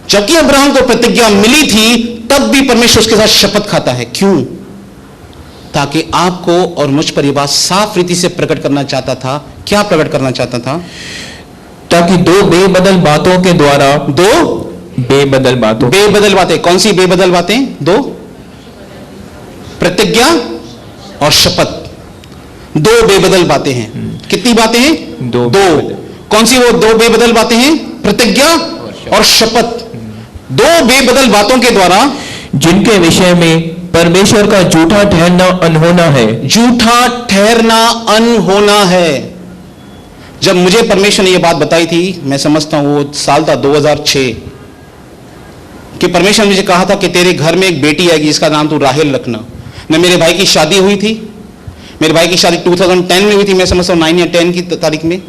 Speaker 3: जबकि अब्राहम को प्रतिज्ञा मिली थी, तब भी परमेश्वर उसके साथ शपथ खाता है। क्यों? ताकि आपको और मुझ पर यह बात साफ रीति से प्रकट करना चाहता था। क्या प्रकट करना चाहता था?
Speaker 2: ताकि दो बेबदल बातों के द्वारा,
Speaker 3: दो
Speaker 2: बेबदल
Speaker 3: बातें। कौन सी बेबदल बातें? दो, प्रतिज्ञा और शपथ। दो बेबदल बातें हैं। कितनी बातें हैं?
Speaker 2: दो।
Speaker 3: कौन सी वो दो बेबदल बातें हैं? प्रतिज्ञा और शपथ। दो बेबदल बातों के द्वारा,
Speaker 2: जिनके विषय में परमेश्वर का झूठा ठहरना अनहोना है।
Speaker 3: झूठा ठहरना अनहोना है। जब मुझे परमेश्वर ने यह बात बताई थी, मैं समझता हूं वो साल था 2006, कि परमेश्वर ने मुझे कहा था कि तेरे घर में एक बेटी आएगी जिसका नाम तू राहेल रखना। न मेरे भाई की शादी हुई थी, मेरे भाई की शादी 2010 में हुई थी, मैं समझता हूं 9 या 10 की तारीख में।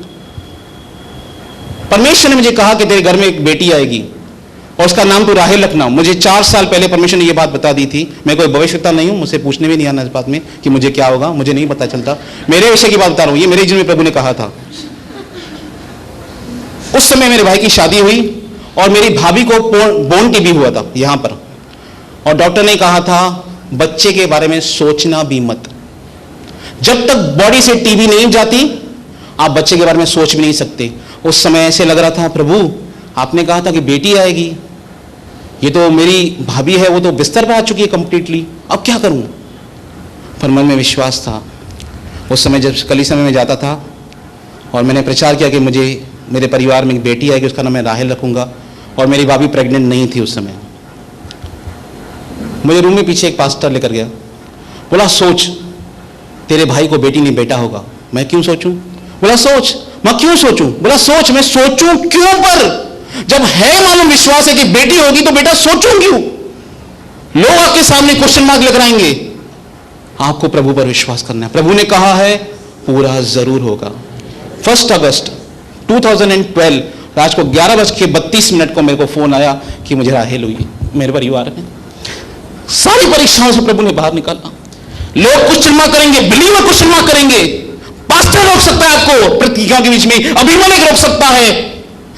Speaker 3: परमेश्वर ने मुझे कहा कि तेरे घर में एक बेटी आएगी और उसका नाम तू राहेल रखना। मुझे 4 साल पहले परमेश्वर ने यह बात बता दी थी। मैं कोई भविष्यवक्ता नहीं हूं, मुझसे पूछने भी नहीं आना इस बात में कि मुझे क्या होगा, मुझे नहीं पता चलता। मेरे विषय की बात बता रहा हूं, ये मेरे जीवन में प्रभु ने कहा था। उस समय मेरे भाई की शादी हुई और मेरी भाभी को बोन टीबी हुआ था यहां पर, और डॉक्टर ने कहा था बच्चे के बारे में सोचना भी मत। जब तक बॉडी से टीबी नहीं जाती आप बच्चे के बारे में सोच भी नहीं सकते। उस समय ऐसे लग रहा था, प्रभु आपने कहा था कि बेटी आएगी, ये तो मेरी भाभी है, वो तो बिस्तर पर आ चुकी है कंप्लीटली, अब क्या करूं? पर मन में विश्वास था। उस समय जब कलीसिया में जाता था और मैंने प्रचार किया कि मुझे मेरे परिवार में एक बेटी आएगी, उसका नाम मैं राहेल रखूंगा, और मेरी भाभी प्रेग्नेंट नहीं थी उस समय। मुझे रूम में पीछे एक पास्टर लेकर गया, बोला सोच तेरे भाई को बेटी नहीं बेटा होगा। मैं क्यों सोचूं? बोला सोच। मैं क्यों सोचूं? बोला सोच। मैं सोचूं क्यों? पर जब है मालूम विश्वास है कि बेटी होगी तो बेटा सोचूं क्यों? लोग आपके सामने क्वेश्चन मार्क लेकर आएंगे। आपको प्रभु पर विश्वास करना है। प्रभु ने कहा है पूरा जरूर होगा। 1 अगस्त 2012 रात को 11:32 को मेरे को फोन आया कि मुझे राहेल हुई। मेरे परिवार में सारी परीक्षाओं से प्रभु ने बाहर निकाला। लोग क्वेश्चन मार्क करेंगे, बिलीवर क्वेश्चन मार्क करेंगे, पास्टर रोक सकता है आपको प्रतिज्ञा के बीच में, अभिमानिक रोक सकता है,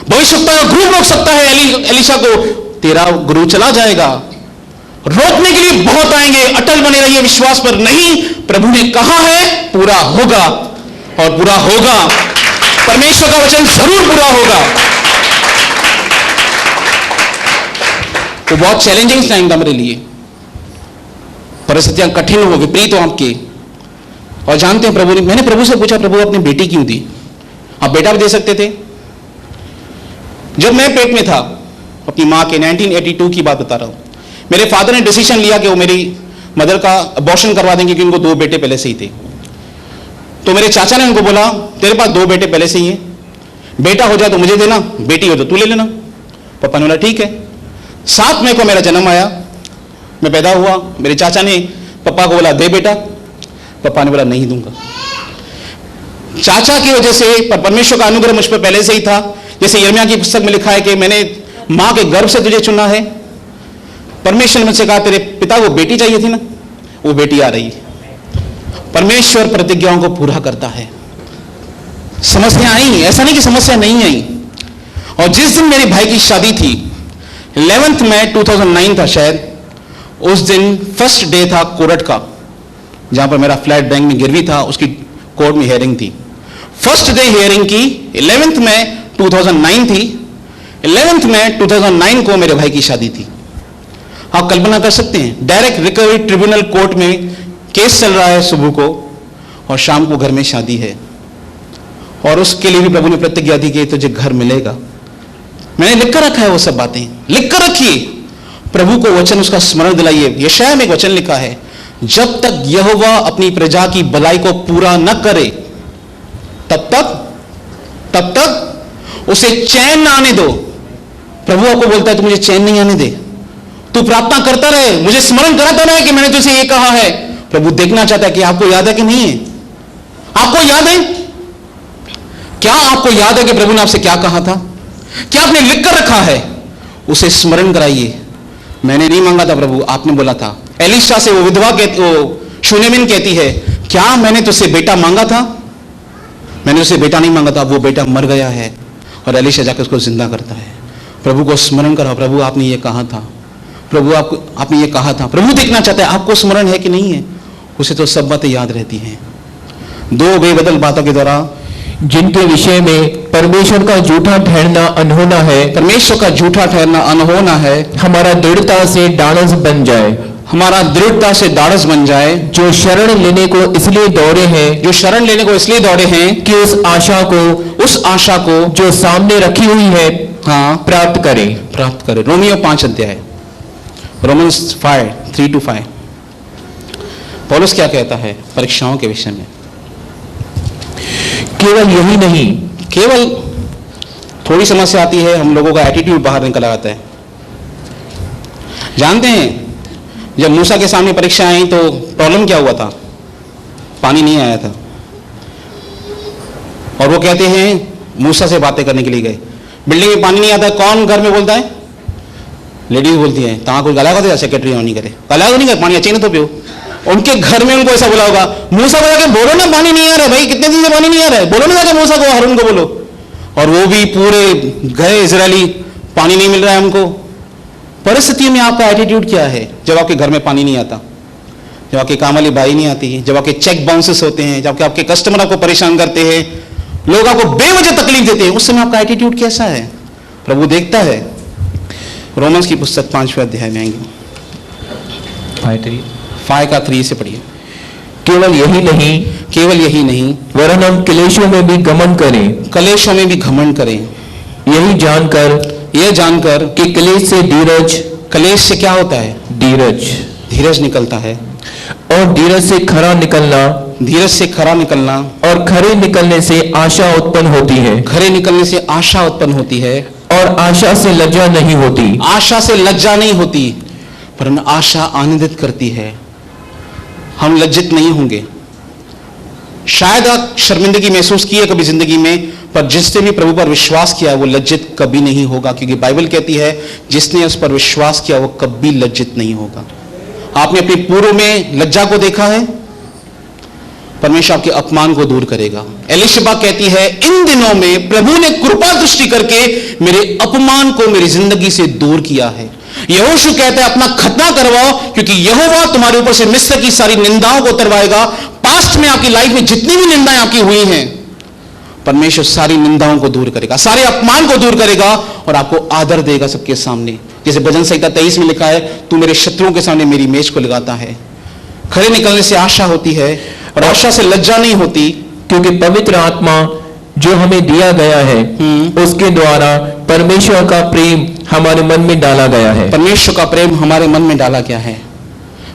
Speaker 3: भविष्यवक्ता का ग्रुप रोक सकता है, एलिशा को तेरा गुरु चला जाएगा। रोकने के लिए बहुत आएंगे। अटल बने रहिए विश्वास पर। नहीं, प्रभु ने कहा है पूरा होगा, और पूरा होगा। परमेश्वर का वचन जरूर पूरा होगा। तो बहुत चैलेंजिंग टाइम था मेरे लिए, परिस्थितियां कठिन हो, विपरीत हो आपके। और जानते हैं प्रभु ने, मैंने प्रभु से पूछा प्रभु अपनी बेटी क्यों दी? आप बेटा भी दे सकते थे। जब मैं पेट में था अपनी मां के, 1982 की बात बता रहा हूं, मेरे फादर ने डिसीजन लिया कि वो मेरी मदर का अबॉर्शन करवा देंगे क्योंकि उनको 2 बेटे पहले से ही थे। तो मेरे चाचा ने उनको बोला तेरे पास 2 बेटे पहले से ही हैं, बेटा हो जाए तो मुझे देना, बेटी हो तो तू ले लेना। पापा ने बोला ठीक है। 7 मई को मेरा जन्म आया, मैं पैदा हुआ। मेरे चाचा ने पापा को बोला दे बेटा, पापा ने बोला नहीं दूंगा। चाचा की वजह से, पर परमेश्वर का अनुग्रह मुझ पर पहले से ही था। जैसे यिर्मयाह की पुस्तक में लिखा है कि मैंने मां के गर्भ से तुझे चुना है। परमेश्वर ने मुझसे कहा तेरे पिता को बेटी चाहिए थी ना, वो बेटी आ रही है। परमेश्वर प्रतिज्ञाओं को पूरा करता है। समस्या आई, ऐसा नहीं कि समस्या नहीं आई। और जिस दिन मेरे भाई की शादी थी, 11 मई 2009 था शायद, उस दिन फर्स्ट डे था कोर्ट का, जहां पर मेरा फ्लैट बैंक में गिरवी था, उसकी कोर्ट में हियरिंग थी। फर्स्ट डे हियरिंग की 11 मई 2009 थी। 11 मई 2009 को मेरे भाई की शादी थी। आप कल्पना कर सकते हैं, डायरेक्ट रिकवरी ट्रिब्यूनल कोर्ट में केस चल रहा है सुबह को, और शाम को घर में शादी है। और उसके लिए भी प्रभु ने प्रतिज्ञा दी कि तुझे घर मिलेगा। मैंने लिख कर रखा है वो सब बातें, लिख कर रखिए। प्रभु को वचन उसका स्मरण दिलाइए। यशायाह में एक वचन लिखा है, जब तक यहोवा अपनी प्रजा की भलाई को पूरा न करे तब तक उसे चैन ना आने दो। प्रभु आपको बोलता है तू मुझे चैन नहीं आने दे, तू प्रार्थना करता रहे, मुझे स्मरण कराता रहे कि मैंने तुझे ये कहा है। प्रभु देखना चाहता है कि आपको याद है कि नहीं है। आपको याद है? क्या आपको याद है कि प्रभु ने आपसे क्या कहा था? क्या आपने लिख कर रखा है? उसे स्मरण कराइए। मैंने नहीं मांगा था प्रभु, आपने बोला था। एलिशा से वो विधवा कहती, वो शूनेमिन कहती है, क्या मैंने तुझसे बेटा मांगा था? मैंने उसे बेटा नहीं मांगा था, वो बेटा मर गया है। और एलिशा जाकर उसको जिंदा करता है। प्रभु को स्मरण कराओ, प्रभु आपने ये कहा था, प्रभु आपने ये कहा था। प्रभु देखना चाहता है आपको स्मरण है कि नहीं है। उसे तो सब बातें याद रहती हैं। 2 बेबदल बातों के द्वारा,
Speaker 2: जिनके विषय में परमेश्वर का झूठा ठहरना अनहोना है,
Speaker 3: परमेश्वर का झूठा ठहरना अनहोना है,
Speaker 2: हमारा दृढ़ता से डांस बन जाए,
Speaker 3: हमारा दृढ़ता से दाढ़स बन जाए।
Speaker 2: जो शरण लेने को इसलिए दौड़े हैं,
Speaker 3: जो शरण लेने को इसलिए दौड़े हैं
Speaker 2: कि उस आशा को जो सामने रखी हुई है प्राप्त करें।
Speaker 3: रोमियो 5 अध्याय, रोमन्स 5:3-5। पौलुस क्या कहता है परीक्षाओं के विषय में?
Speaker 2: केवल यही नहीं,
Speaker 3: केवल थोड़ी समस्या आती है, हम लोगों का एटीट्यूड बाहर निकल आता है। जानते हैं जब मूसा के सामने परीक्षा आई तो प्रॉब्लम क्या हुआ था? पानी नहीं आया था। और वो कहते हैं मूसा से बातें करने के लिए गए, बिल्डिंग में पानी नहीं आता, कौन घर में बोलता है? लेडीज बोलती है, तहाँ कोई गला को सेक्रेटरी नहीं करे, गला नहीं करे, पानी अच्छे नहीं तो पियो। उनके घर में उनको ऐसा बोला होगा, मूसा को जाके बोलो ना पानी नहीं आ रहा है, भाई कितने दिन से पानी नहीं आ रहा है, बोलो ना जाके मूसा को, हारून को बोलो। और वो भी पूरे गए इजरायली, पानी नहीं मिल रहा है उनको। परिस्थितियों में आपका एटीट्यूड क्या है जब आपके घर में पानी नहीं आता, जब आपके काम वाली बाई नहीं आती, जब आपके चेक बाउंसेस होते हैं, जब आपके कस्टमर आपको परेशान करते हैं, लोग आपको बेवजह तकलीफ देते हैं, उस समय आपका एटीट्यूड कैसा है? प्रभु देखता है। रोमन्स की पुस्तक 5वें अध्याय में आएंगे, 5:3 से पढ़िए।
Speaker 2: केवल यही नहीं वरन हम क्लेशों में भी घमंड करें, यही जानकर कि क्लेश से क्या होता है? धीरज निकलता है। और धीरज से खरा निकलना, और खरे निकलने से आशा उत्पन्न होती है, और आशा से लज्जा नहीं होती,
Speaker 3: परंतु आशा आनंदित करती है। हम लज्जित नहीं होंगे। शायद आप शर्मिंदगी महसूस की है कभी जिंदगी में, पर जिसने भी प्रभु पर विश्वास किया वो लज्जित कभी नहीं होगा, क्योंकि बाइबल कहती है जिसने उस पर विश्वास किया वो कभी लज्जित नहीं होगा। आपने अपने पूर्व में लज्जा को देखा है, परमेश्वर आपके अपमान को दूर करेगा। एलिशबा कहती है, इन दिनों में प्रभु ने कृपा दृष्टि करके मेरे अपमान को मेरी जिंदगी से दूर किया है। यहोशू कहता है, अपना खतना करवाओ, क्योंकि यहोवा तुम्हारे ऊपर से मिस्र की सारी निंदाओं को उतरवाएगा। पास्ट में आपकी लाइफ में जितनी भी निंदाएं आपकी हुई हैं, परमेश्वर सारी निंदाओं को दूर करेगा, सारे अपमान को दूर करेगा और आपको आदर देगा सबके सामने। जैसे भजन संहिता 23 में लिखा है, तू मेरे शत्रुओं के सामने मेरी मेज को लगाता है। खरे निकलने से आशा होती है और आशा से लज्जा नहीं होती,
Speaker 2: क्योंकि पवित्र आत्मा जो हमें दिया गया है उसके द्वारा परमेश्वर का प्रेम हमारे मन में डाला गया है।
Speaker 3: परमेश्वर का प्रेम हमारे मन में डाला गया है।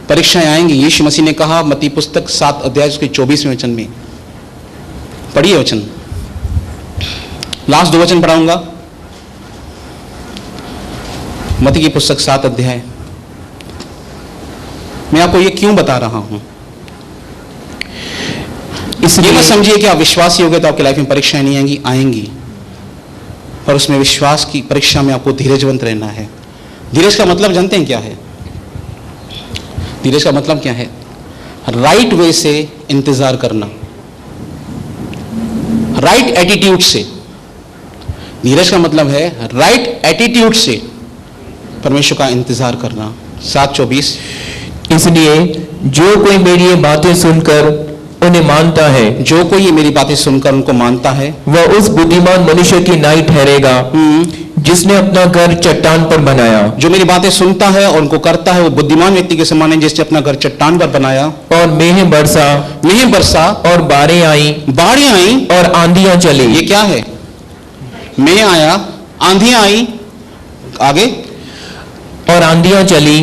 Speaker 3: परीक्षाएं आएंगी। यीशु मसीह ने कहा मत्ती पुस्तक 7 अध्याय उसके 24वें वचन में, पढ़िए वचन। लास्ट 2 वचन पढ़ाऊंगा। मत्ती की पुस्तक 7 अध्याय। मैं आपको ये क्यों बता रहा हूं, इसलिए मत समझिए कि आप विश्वासी हो गए तो आपकी लाइफ में परीक्षाएं नहीं आएंगी, आएंगी। और उसमें विश्वास की परीक्षा में आपको धीरजवंत रहना है। धीरज का मतलब जानते हैं क्या है? धीरज का मतलब क्या है? राइट वे से इंतजार करना, राइट एटीट्यूड से। धीरज का मतलब है राइट एटीट्यूड से परमेश्वर का इंतजार करना। 7:24।
Speaker 2: इसलिए जो कोई मेरी ये बातें सुनकर उन्हें मानता है,
Speaker 3: जो कोई ये मेरी बातें सुनकर उनको मानता है,
Speaker 2: वह उस बुद्धिमान मनुष्य की नाई ठहरेगा जिसने अपना घर चट्टान पर बनाया।
Speaker 3: जो मेरी बातें सुनता है और उनको करता है वो बुद्धिमान व्यक्ति के समान है जिसने अपना घर चट्टान पर बनाया।
Speaker 2: और मेह बरसा और बाढ़ें आई और आंधियां चली।
Speaker 3: ये क्या है? मेह आया, आंधियां आई, आगे
Speaker 2: और आंधियां चली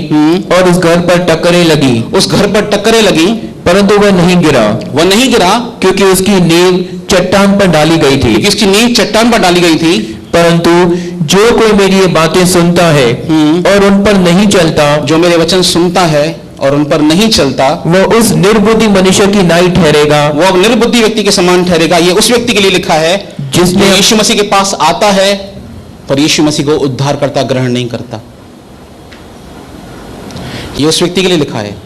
Speaker 2: और उस घर पर टक्करें लगी।
Speaker 3: उस घर पर टक्करें लगी,
Speaker 2: परंतु वह नहीं गिरा,
Speaker 3: क्योंकि
Speaker 2: उसकी नींव चट्टान पर डाली गई थी।
Speaker 3: इसकी नींव चट्टान पर डाली गई थी।
Speaker 2: परंतु जो कोई मेरी ये बातें सुनता है और उन पर नहीं चलता,
Speaker 3: जो मेरे वचन सुनता है और उन पर नहीं चलता,
Speaker 2: वह उस निर्बुद्धि मनुष्य की नाई ठहरेगा।
Speaker 3: वो अब निर्बुद्धि व्यक्ति के समान ठहरेगा। ये उस व्यक्ति के लिए लिखा है जिसने यीशु मसीह के पास आता है पर यीशु मसीह को उद्धारकर्ता ग्रहण नहीं करता। ये उस व्यक्ति के लिए लिखा है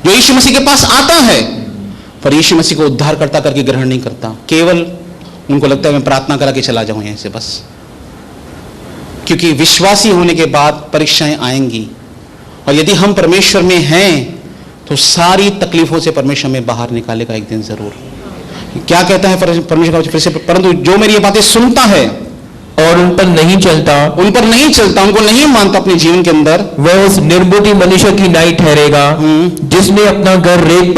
Speaker 3: जो यीशु मसीह के पास आता है पर यीशु मसीह को उद्धारकर्ता करके ग्रहण नहीं करता। केवल उनको लगता है मैं प्रार्थना करा के चला जाऊं यहां से बस। क्योंकि विश्वासी होने के बाद परीक्षाएं आएंगी, और यदि हम परमेश्वर में हैं तो सारी तकलीफों से परमेश्वर में बाहर निकालेगा एक दिन जरूर। क्या कहता है परमेश्वर का फिर से? परंतु जो मेरी ये बातें सुनता है
Speaker 2: और उन पर नहीं चलता,
Speaker 3: उनको नहीं मानता अपने जीवन के अंदर,
Speaker 2: वह उस निर्बुद्धि मनुष्य की नाई ठहरेगा जिसने अपना घर रेत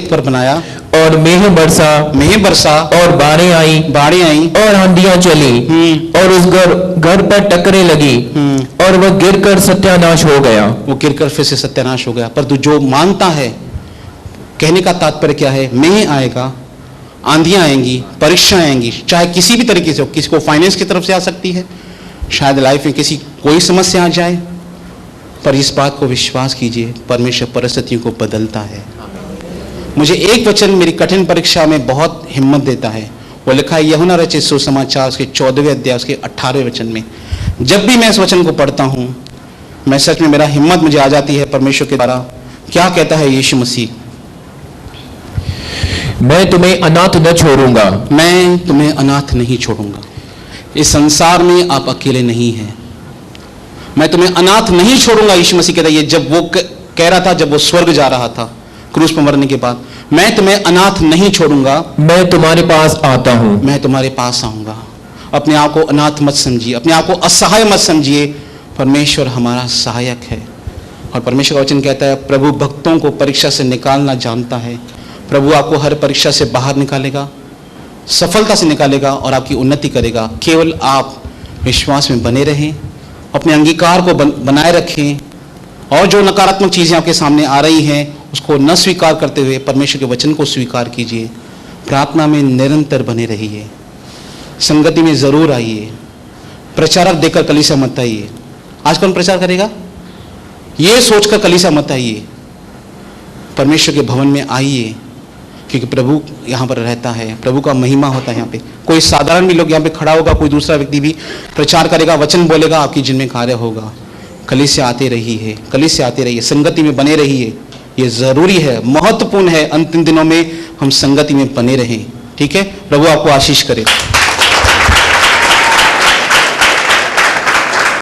Speaker 2: पर बनाया। और मेह बरसा और बाढ़ें आई और आंधियां चली और उस घर पर टक्करें लगी और वह गिरकर सत्यानाश हो गया।
Speaker 3: वो गिरकर फिर से सत्यानाश हो गया। परंतु जो मानता है, कहने का तात्पर्य क्या है? मेह आएगा, आंधियां आएंगी, परीक्षा आएंगी, चाहे किसी भी तरीके से हो। किसी को फाइनेंस की तरफ से आ सकती है, शायद लाइफ में किसी कोई समस्या आ जाए, पर इस बात को विश्वास कीजिए परमेश्वर परिस्थितियों को बदलता है। मुझे एक वचन मेरी कठिन परीक्षा में बहुत हिम्मत देता है। वो लिखा है यूहन्ना रचित सुसमाचार उसके 14वें अध्याय उसके 18वें वचन में। जब भी मैं इस वचन को पढ़ता हूं, मैं सच में मेरा हिम्मत मुझे आ जाती है परमेश्वर के द्वारा। क्या कहता है यीशु मसीह?
Speaker 2: मैं तुम्हें अनाथ न छोड़ूंगा।
Speaker 3: मैं तुम्हें अनाथ नहीं छोड़ूंगा। इस संसार में आप अकेले नहीं हैं। मैं तुम्हें अनाथ नहीं छोड़ूंगा, यीशु मसीह कहता है। ये जब वो कह रहा था, जब वो स्वर्ग जा रहा था क्रूस पर मरने के बाद, मैं तुम्हें अनाथ नहीं छोड़ूंगा,
Speaker 2: मैं तुम्हारे पास आता हूं।
Speaker 3: मैं तुम्हारे पास आऊंगा। अपने आप को अनाथ मत समझिए, अपने आप को असहाय मत समझिए। परमेश्वर हमारा सहायक है। और परमेश्वर का वचन कहता है प्रभु भक्तों को परीक्षा से निकालना जानता है। प्रभु आपको हर परीक्षा से बाहर निकालेगा, सफलता से निकालेगा और आपकी उन्नति करेगा। केवल आप विश्वास में बने रहें, अपने अंगीकार को बनाए रखें, और जो नकारात्मक चीज़ें आपके सामने आ रही हैं उसको न स्वीकार करते हुए परमेश्वर के वचन को स्वीकार कीजिए। प्रार्थना में निरंतर बने रहिए, संगति में जरूर आइए। प्रचारक देकर कलीसिया मत आइए। आज कौन प्रचार करेगा ये सोचकर कलीसिया मत आइए। परमेश्वर के भवन में आइए, क्योंकि प्रभु यहाँ पर रहता है, प्रभु का महिमा होता है यहाँ पे। कोई साधारण भी लोग यहाँ पे खड़ा होगा, कोई दूसरा व्यक्ति भी प्रचार करेगा, वचन बोलेगा, आपकी जिनमें कार्य होगा। कलीसिया आते रहिए, कलीसिया आते रहिए, संगति में बने रहिए। ये जरूरी है, महत्वपूर्ण है। अंतिम दिनों में हम संगति में बने रहें। ठीक है, प्रभु आपको आशीष करे।